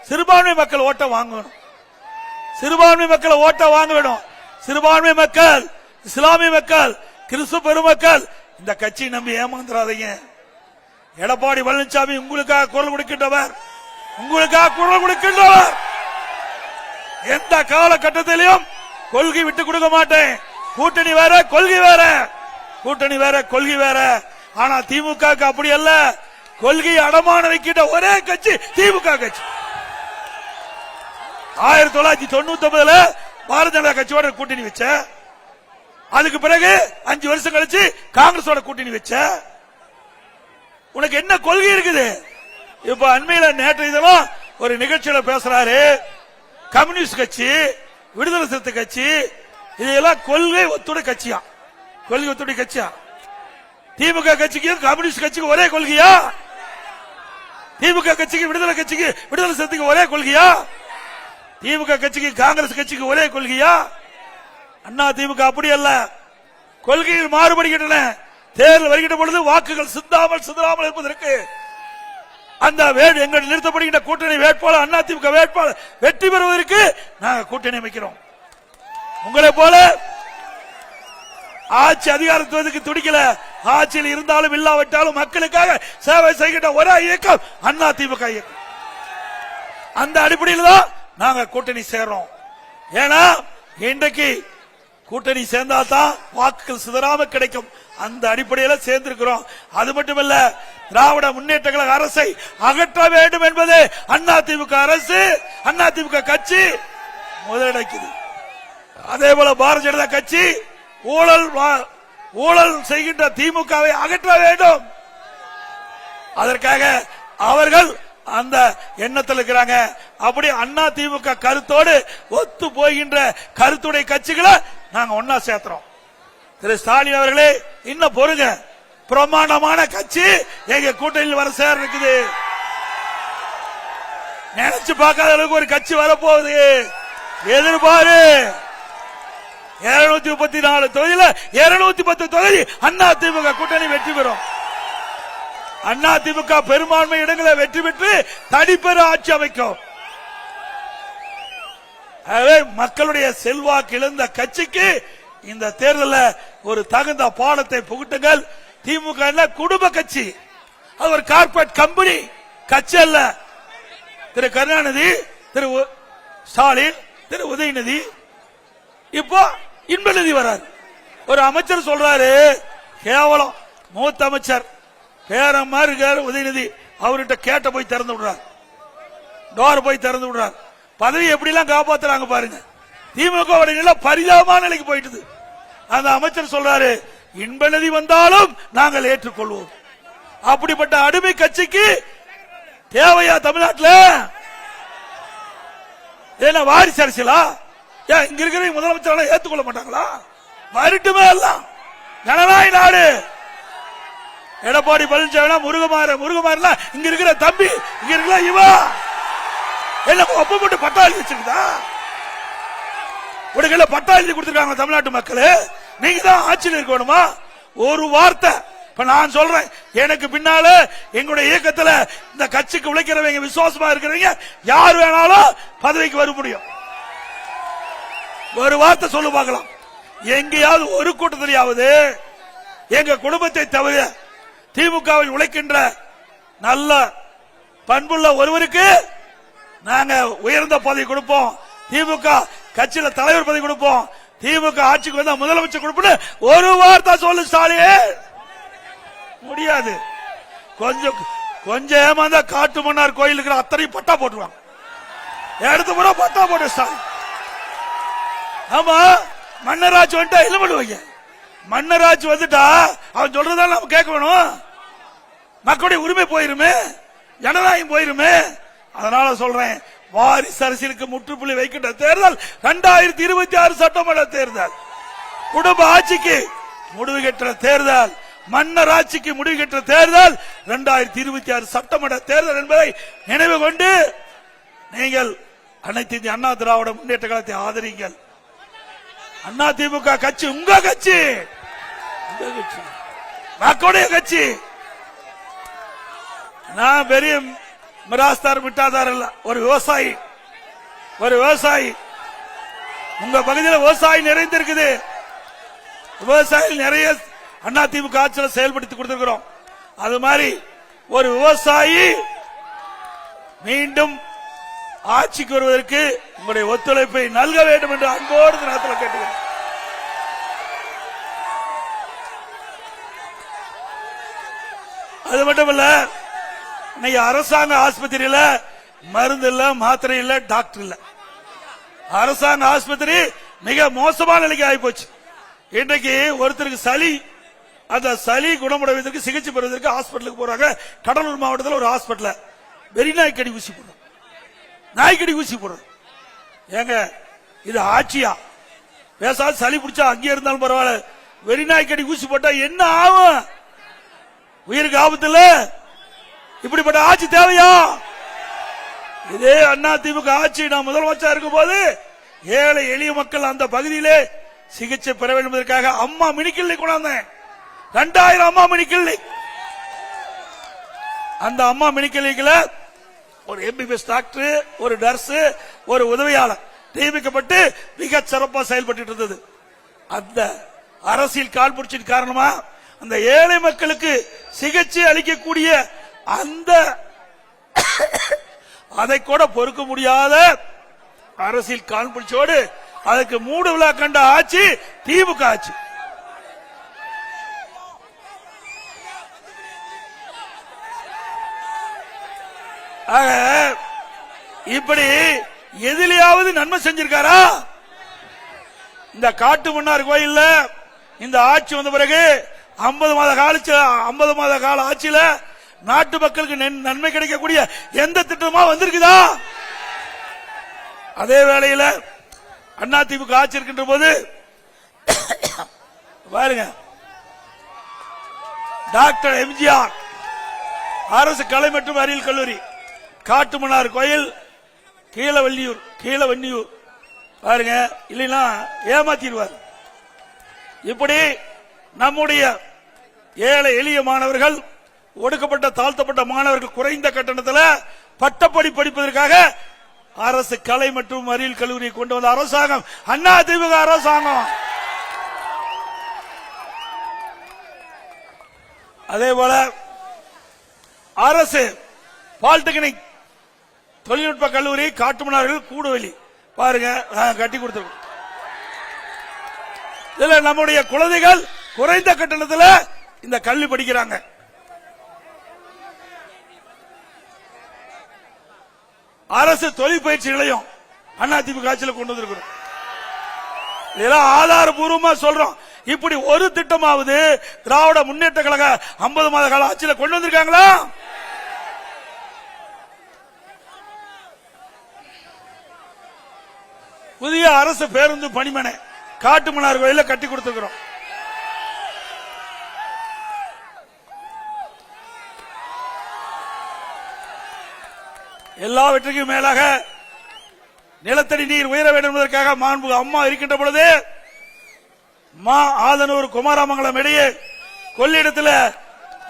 சிறுபான்மை மக்கள் ஓட்ட வாங்கணும். சிறுபான்மை மக்கள் ஓட்ட வாங்க வேணும். சிறுபான்மை மக்கள், இஸ்லாமிய மக்கள், கிறிஸ்துவ பெருமக்கள் இந்த கட்சியை நம்பி ஏமாந்துடாதீங்க. எடப்பாடி பழனிசாமி உங்களுக்காக குரல் கொடுக்கின்றவர், உங்களுக்காக குரல் கொடுக்கின்றவர். எந்த காலகட்டத்திலும் கொள்கை விட்டு கொடுக்க மாட்டேன். கூட்டணி வேற, கொள்கை வேற. கூட்டணி வேற, கொள்கை வேற. ஆனா திமுக அப்படி அல்ல. கொள்கை அடமான வைக்கிட்ட ஒரே கட்சி திமுக கட்சி. 1999 பாரதிய ஜனதா கட்சியோட கூட்டணி வச்ச. அதுக்கு பிறகு 5 வருஷம் கழிச்சு காங்கிரஸோட கூட்டணி வச்ச. உனக்கு என்ன கொள்கை இருக்குது? இப்ப அண்மையில நேற்று இதெல்லாம் ஒரு நிகழ்ச்சியில பேசுறாரு. கம்யூனிஸ்ட் கட்சி, விடுதலை சிறுத்தை கட்சி, இதெல்லாம் கொள்கை ஒத்துடைய கட்சியா? கொள்கை ஒத்துடைய கட்சியா? திமுக கட்சிக்கு கம்யூனிஸ்ட் கட்சிக்கு ஒரே கொள்கையா? திமுக கட்சிக்கு விடுதலை சிறுத்தைக்கு ஒரே கொள்கையா? திமுக கட்சிக்கு காங்கிரஸ் கட்சிக்கு ஒரே கொள்கையா? அண்ணா திமுக அப்படி அல்ல. கொள்கைகள் மாறுபடுகின்றன. தேர்தல் வருகின்ற பொழுது வாக்குகள் சிந்தாமல் இருப்பதற்கு அந்த எங்கள் நிறுத்தப்படுகின்ற கூட்டணி வேட்பாளர் அண்ணா திமுக வேட்பாளர் வெற்றி பெறுவதற்கு நாங்கள் கூட்டணி அமைக்கிறோம். உங்களை போல ஆட்சி அதிகாரத்துவதற்கு துடிக்கல. ஆட்சியில் இருந்தாலும் இல்லாவிட்டாலும் மக்களுக்காக சேவை செய்கின்ற ஒரே இயக்கம் அண்ணா திமுக இயக்கம். அந்த அடிப்படையில் தான் நாங்க கூட்டணி சேர்றோம். ஏன்னா இன்றைக்கு கூட்டணி சேர்ந்தால்தான் வாக்குகள் சிதறாம கிடைக்கும். அந்த அடிப்படையில் சேர்ந்திருக்கிறோம். அது மட்டுமல்ல, திராவிட முன்னேற்ற கழக அரசை அகற்ற வேண்டும் என்பது அண்ணா திமுக அரசு, அண்ணா திமுக கட்சி முதலிடக்குது. அதே போல பாரதிய ஜனதா கட்சி ஊழல் செய்கின்ற திமுகவை அகற்ற வேண்டும். அதற்காக அவர்கள் அந்த எண்ணத்தில் இருக்கிறாங்க. அப்படி அண்ணா திமுக கருத்தோடு ஒத்து போகின்ற கருத்துடைய கட்சிகளை நாங்க ஒன்னா சேர்க்கிறோம். திரு ஸ்டாலின் அவர்களே, இன்னும் பொறுங்க. பிரமாண்டமான கட்சி எங்க கூட்டணியில் வர சேர இருக்குது. நினைச்சு பார்க்காத அளவுக்கு ஒரு கட்சி வரப்போகுது. எதிர்பாரு. 234 தொகுதியில 210 தொகுதி அண்ணா திமுக கூட்டணி வெற்றி பெறும். அண்ணா திமுக பெரும்பான்மை இடங்களை வெற்றி பெற்று தனிப்பெற ஆட்சி அமைக்கும். மக்களுடைய செல்வாக்கு இழந்த கட்சிக்கு இந்த தேர்தலில் ஒரு தகுந்த பாடத்தை புகுட்டுங்கள். திமுக குடும்ப கட்சி, அது ஒரு கார்பரேட் கம்பெனி கட்சி அல்ல. திரு கருணாநிதி, திரு ஸ்டாலின், திரு உதயநிதி, இப்போ இன்பநிதி வராரு. ஒரு அமைச்சர் சொல்றாரு, கேவலம் மூத்த அமைச்சர் பேரம் இருக்காரு உதயநிதி, அவர்கிட்ட கேட்ட போய் திறந்து விடுறார், டோர் போய் திறந்து விடுறார். பதவி எப்படி எல்லாம் காப்பாத்துறாங்க பாருங்க. திமுக பரிதாபமான நிலைக்கு போயிட்டு அந்த அமைச்சர் சொல்றாரு, இன்பநிதி வந்தாலும் நாங்கள் ஏற்றுக்கொள்வோம். அப்படிப்பட்ட அடிமை கட்சிக்கு தேவையா தமிழ்நாட்டில்? என்ன வாரிசு அரசியலா? இங்க இருக்கிற முதலமைச்சர் ஏற்றுக்கொள்ள மாட்டாங்களா? வரட்டுமே எல்லாம் ஜனநாயக நாடு. எடப்பாடி பழனிசாமி முருகமாறு இங்க இருக்கிற தம்பி, இங்க இருக்கிற இவா என்ன ஒப்ப போட்டு பட்டா எழுதி வச்சிருக்கா? உடனே பட்டா எழுதி கொடுத்திருக்காங்க தமிழ்நாட்டு மக்கள். நீங்க தான் ஆட்சியில் இருக்கணுமா? ஒரு வார்த்தை. இப்ப நான் சொல்றேன், எனக்கு பின்னால எங்களுடைய இயக்கத்தில் இந்த கட்சிக்கு உழைக்கிறவங்க, விசுவாசமா இருக்கிறவங்க யார் வேணாலும் பதவிக்கு வர முடியும். ஒரு வார்த்தை சொல்லு பார்க்கலாம். எங்கேயாவது ஒரு கூட்டத்திலேயாவது எங்க குடும்பத்தை தவிர திமுகவில் உழைக்கின்ற நல்ல பண்புள்ள ஒருவருக்கு நாங்க உயர்ந்த பதவி கொடுப்போம், திமுக கட்சியில தலைவர் பதவி கொடுப்போம், திமுக ஆட்சிக்கு வந்தா முதலமைச்சர் கொடுப்போம் ஒரு வார்த்தை சொல்லு ஸ்டாலின். முடியாது. கொஞ்சம் ஏமாந்தா காட்டு மன்னார் கோயில் இருக்கிற அத்தனை பட்டா போட்டுருவாங்க. எடுத்து கூட பட்டா போட்டு ஸ்டாலின். ஆமா, மன்னராட்சி வந்துட்டா என்ன பண்ணுவாங்க? மன்னராட்சி வந்துட்டா அவன் சொல்றதால நம்ம கேட்க வேணும். மக்களுடைய உரிமை போயிருமே, ஜனநாயகம் போயிருமே. அதனால சொல்றேன், வாரிசு அரசியலுக்கு முற்றுப்புள்ளி வைக்கின்ற தேர்தல் 2026 சட்டமன்ற தேர்தல். குடும்ப ஆட்சிக்கு முடிவு கட்டுற தேர்தல், மன்னர் ஆட்சிக்கு முடிவு கட்டுற தேர்தல் 2026 சட்டமன்ற தேர்தல் என்பதை நினைவு கொண்டு நீங்கள் அனைத்து இந்திய அண்ணா திராவிட முன்னேற்ற கழகத்தை ஆதரிங்கள். அண்ணா திமுக கட்சி உங்க கட்சி, மக்களுடைய கட்சி. நான் பெரிய மிராஸ்தார் மிட்டாதார் இல்ல, ஒரு விவசாயி. உங்க பகுதியில் விவசாயி நிறைந்திருக்குது. விவசாயிகள் நிறைய அண்ணா திமுக ஆட்சியில் செயல்படுத்தி கொடுத்திருக்கிறோம். அது மாதிரி ஒரு விவசாயி மீண்டும் ஆட்சிக்கு வருவதற்கு உங்களுடைய ஒத்துழைப்பை நல்க வேண்டும் என்று அன்போடு நேரத்தில் கேட்டுக்கிறேன். அது மட்டுமல்ல, இன்னைக்கு அரசாங்க ஆஸ்பத்திரியில மருந்து இல்ல, மாத்திரை இல்ல, டாக்டர் இல்ல. அரசாங்க ஆஸ்பத்திரி மிக மோசமான நிலைக்கு ஆகி போச்சு. இன்றைக்கு ஒருத்தருக்கு சளி, அந்த சளி குணமடைவதற்கு சிகிச்சை பெறுவதற்கு ஹாஸ்பிட்டலுக்கு போறாங்க. கடலூர் மாவட்டத்தில் ஒரு ஹாஸ்பிட்டல் வெறி நாய்க்கடி ஊசி போடுறோம், நாய்க்கடி ஊசி போடுறோம். ஏங்க இது ஆட்சியா? பேசாத சளி பிடிச்சா அங்கே இருந்தாலும் பரவாயில்ல, வெறி நாய்க்கடி ஊசி போட்டா என்ன ஆகும்? உயிருக்கு ஆபத்து இல்ல? இப்படிப்பட்ட ஆட்சி தேவையா? இதே அண்ணா திமுக ஆட்சி நான் முதலமைச்சர் இருக்கும் போது ஏழை எளிய மக்கள் அந்த பகுதியிலே சிகிச்சை பெற வேண்டும் என்பதற்காக அம்மா மினி கிளினிக் கொண்டாந்தேன். 2000 அம்மா மினி கிளினிக். அந்த அம்மா மினி கிளினிக்ல ஒரு எம்பிபிஎஸ் டாக்டர், ஒரு நர்ஸ், ஒரு உதவியாளர் நியமிக்கப்பட்டு மிக சிறப்பாக செயல்பட்டு இருந்தது. அந்த அரசியல் கால்புடிச்சின் காரணமா அந்த ஏழை மக்களுக்கு சிகிச்சை அளிக்கக்கூடிய அந்த அதை கூட பொறுக்க முடியாத அரசியல் கால்புடிச்சோடு அதற்கு மூடு விழா கண்ட ஆட்சி திமுக ஆட்சி. இப்படி எதிலையாவது நன்மை செஞ்சிருக்காரா? இந்த காட்டு மன்னார் கோயில்ல இந்த ஆட்சி வந்த பிறகு 50 மாத கால ஆட்சியில நாட்டு மக்களுக்கு நன்மை கிடைக்கக்கூடிய எந்த திட்டமா வந்திருக்குதா? அதே வேளையில் அண்ணா திமுக ஆட்சி இருக்கின்ற போது பாருங்க, டாக்டர் எம்ஜிஆர் அரசு கலை மற்றும் அறிவியல் கல்லூரி, காட்டுமன்னார் கோயில், கீழவன்னியூர் பாருங்க, இல்லைன்னா ஏமாத்திடுவார். இப்படி நம்முடைய ஏழை எளிய மாணவர்கள், ஒடுக்கப்பட்ட தாழ்த்தப்பட்ட மாணவர்கள் குறைந்த கட்டணத்தில் பட்டப்படி படிப்பதற்காக அரசு கலை மற்றும் அறிவியல் கல்லூரியை கொண்டு வந்த அரசாங்கம் அண்ணா திமுக அரசாங்கம். அதே போல அரசு பாலிடெக்னிக் தொழில்நுட்ப கல்லூரி காட்டுமன்னார்கள் கூடுவெளி பாருங்க கட்டி கொடுத்திருக்கோம். இதுல நம்முடைய குழந்தைகள் குறைந்த கட்டணத்தில் இந்த கல்வி படிக்கிறாங்க. அரசு தொழில் பயிற்சி நிலையம் அதிமுக ஆட்சியில் கொண்டு வந்திருக்கிறோம். இதெல்லாம் ஆதாரபூர்வமா சொல்றோம். இப்படி ஒரு திட்டமாவது திராவிட முன்னேற்ற கழக 50 மாத கால ஆட்சியில் கொண்டு வந்திருக்காங்களா? புதிய அரசு பேருந்து பணிமனை காட்டுமன்னார் கோயில கட்டி கொடுத்திருக்கிறோம். எல்லாவற்றுக்கும் மேலாக நிலத்தடி நீர் உயர வேண்டும் என்பதற்காக மாண்புமிகு அம்மா இருக்கின்ற பொழுது ஆதனூர் குமாரமங்கலம் இடையே கொள்ளிடத்தில்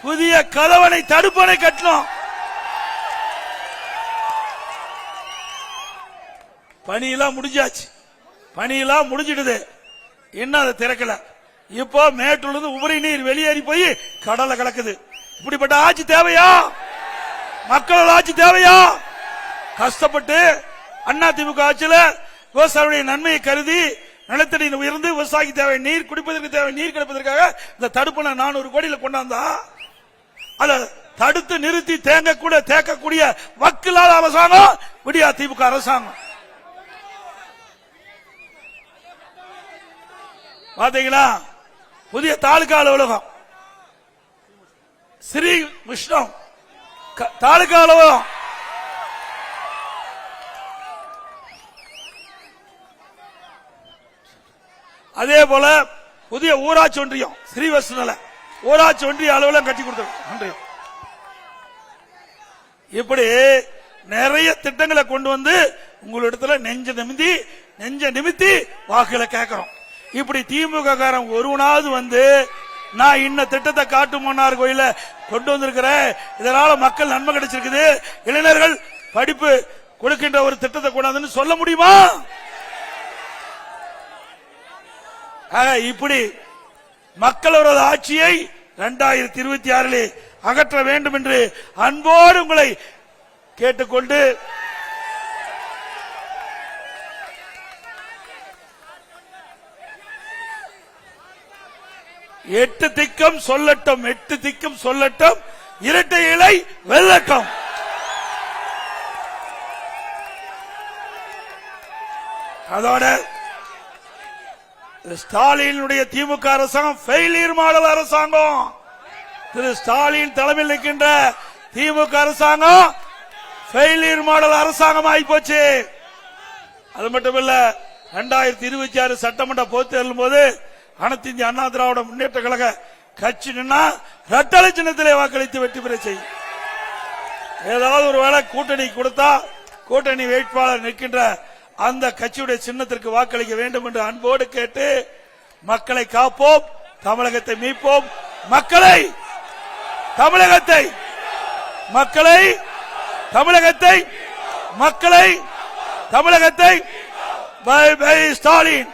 புதிய கதவணை தடுப்பணை கட்டணும். பணியெல்லாம் முடிஞ்சாச்சு, பணியெல்லாம் முடிஞ்சிடுது, இன்னும் அதை திறக்கல. இப்போ மேட்டூர்ல உபரி நீர் வெளியேறி போய் கடலை கலக்குது. இப்படிப்பட்ட ஆட்சி தேவையா? மக்களோட ஆட்சி தேவையா? கஷ்டப்பட்டு அண்ணா திமுக ஆட்சியில் விவசாயிகளுடைய நன்மையை கருதி நிலத்தடி உயர்ந்து விவசாயிக்கு தேவை நீர், குடிப்பதற்கு தேவை நீர் கிடைப்பதற்காக இந்த தடுப்பணை 400 கோடியில கொண்டாந்தா அதை தடுத்து நிறுத்தி தேக்கக்கூடிய வக்கில்லாத அரசாங்கம் விடியா திமுக அரசாங்கம். பாத்தீங்களா? புதிய தாலுகா அலுவலகம் ஸ்ரீ விஷ்ணு தாலுகா அலுவலகம், அதே போல புதிய ஊராட்சி ஒன்றியம் ஸ்ரீவஸ்துல ஊராட்சி ஒன்றிய அலுவலகம் கட்டி கொடுத்தோம். இப்படி நிறைய திட்டங்களை கொண்டு வந்து உங்களிடத்துல நெஞ்ச நிமித்தி வாக்குகளை கேட்கிறோம். இப்படி திமுக காரன் ஒருவனாவது வந்து நான் இன்ன திட்டத்தை காட்டுமன்னார் கோயில கொண்டு வந்திருக்கிறேன், இதனால மக்கள் நன்மை கிடைச்சிருக்குது, இளைஞர்கள் படிப்பு கொடுக்கின்ற ஒரு திட்டத்தை கொண்டாந்து சொல்ல முடியுமா? இப்படி மக்களோட ஆட்சியை 2026 அகற்ற வேண்டும் என்று அன்போடு உங்களை கேட்டுக்கொண்டு 8 திக்கும் சொல்லட்டும், 8 திக்கும் சொல்லட்டும், இரட்டை இலை வெல்லட்டும். அதோட ஸ்டாலினுடைய திமுக அரசாங்கம் ஃபெயிலியர் மாடல் அரசாங்கம். திரு ஸ்டாலின் தலைமையில் இருக்கின்ற திமுக அரசாங்கம் ஃபெயிலியர் மாடல் அரசாங்கம் ஆகி போச்சு. அது மட்டுமல்ல, 2026 சட்டமன்ற பொதுத் தேர்தல் போது அனைத்து இந்திய அண்ணா திராவிட முன்னேற்ற கழக கட்சி நின்னா இரட்டை சின்னத்திலே வாக்களித்து வெற்றி பெற செய்யும். ஏதாவது ஒரு வேளை கூட்டணி கொடுத்தா கூட்டணி வேட்பாளர் நிற்கின்ற அந்த கட்சியுடைய சின்னத்திற்கு வாக்களிக்க வேண்டும் என்று அன்போடு கேட்டு, மக்களை காப்போம், தமிழகத்தை மீட்போம், மக்களை தமிழகத்தை மக்களை தமிழகத்தை மக்களை தமிழகத்தை பை பை ஸ்டாலின்.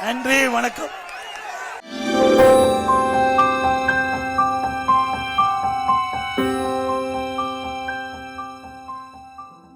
நன்றி, வணக்கம்.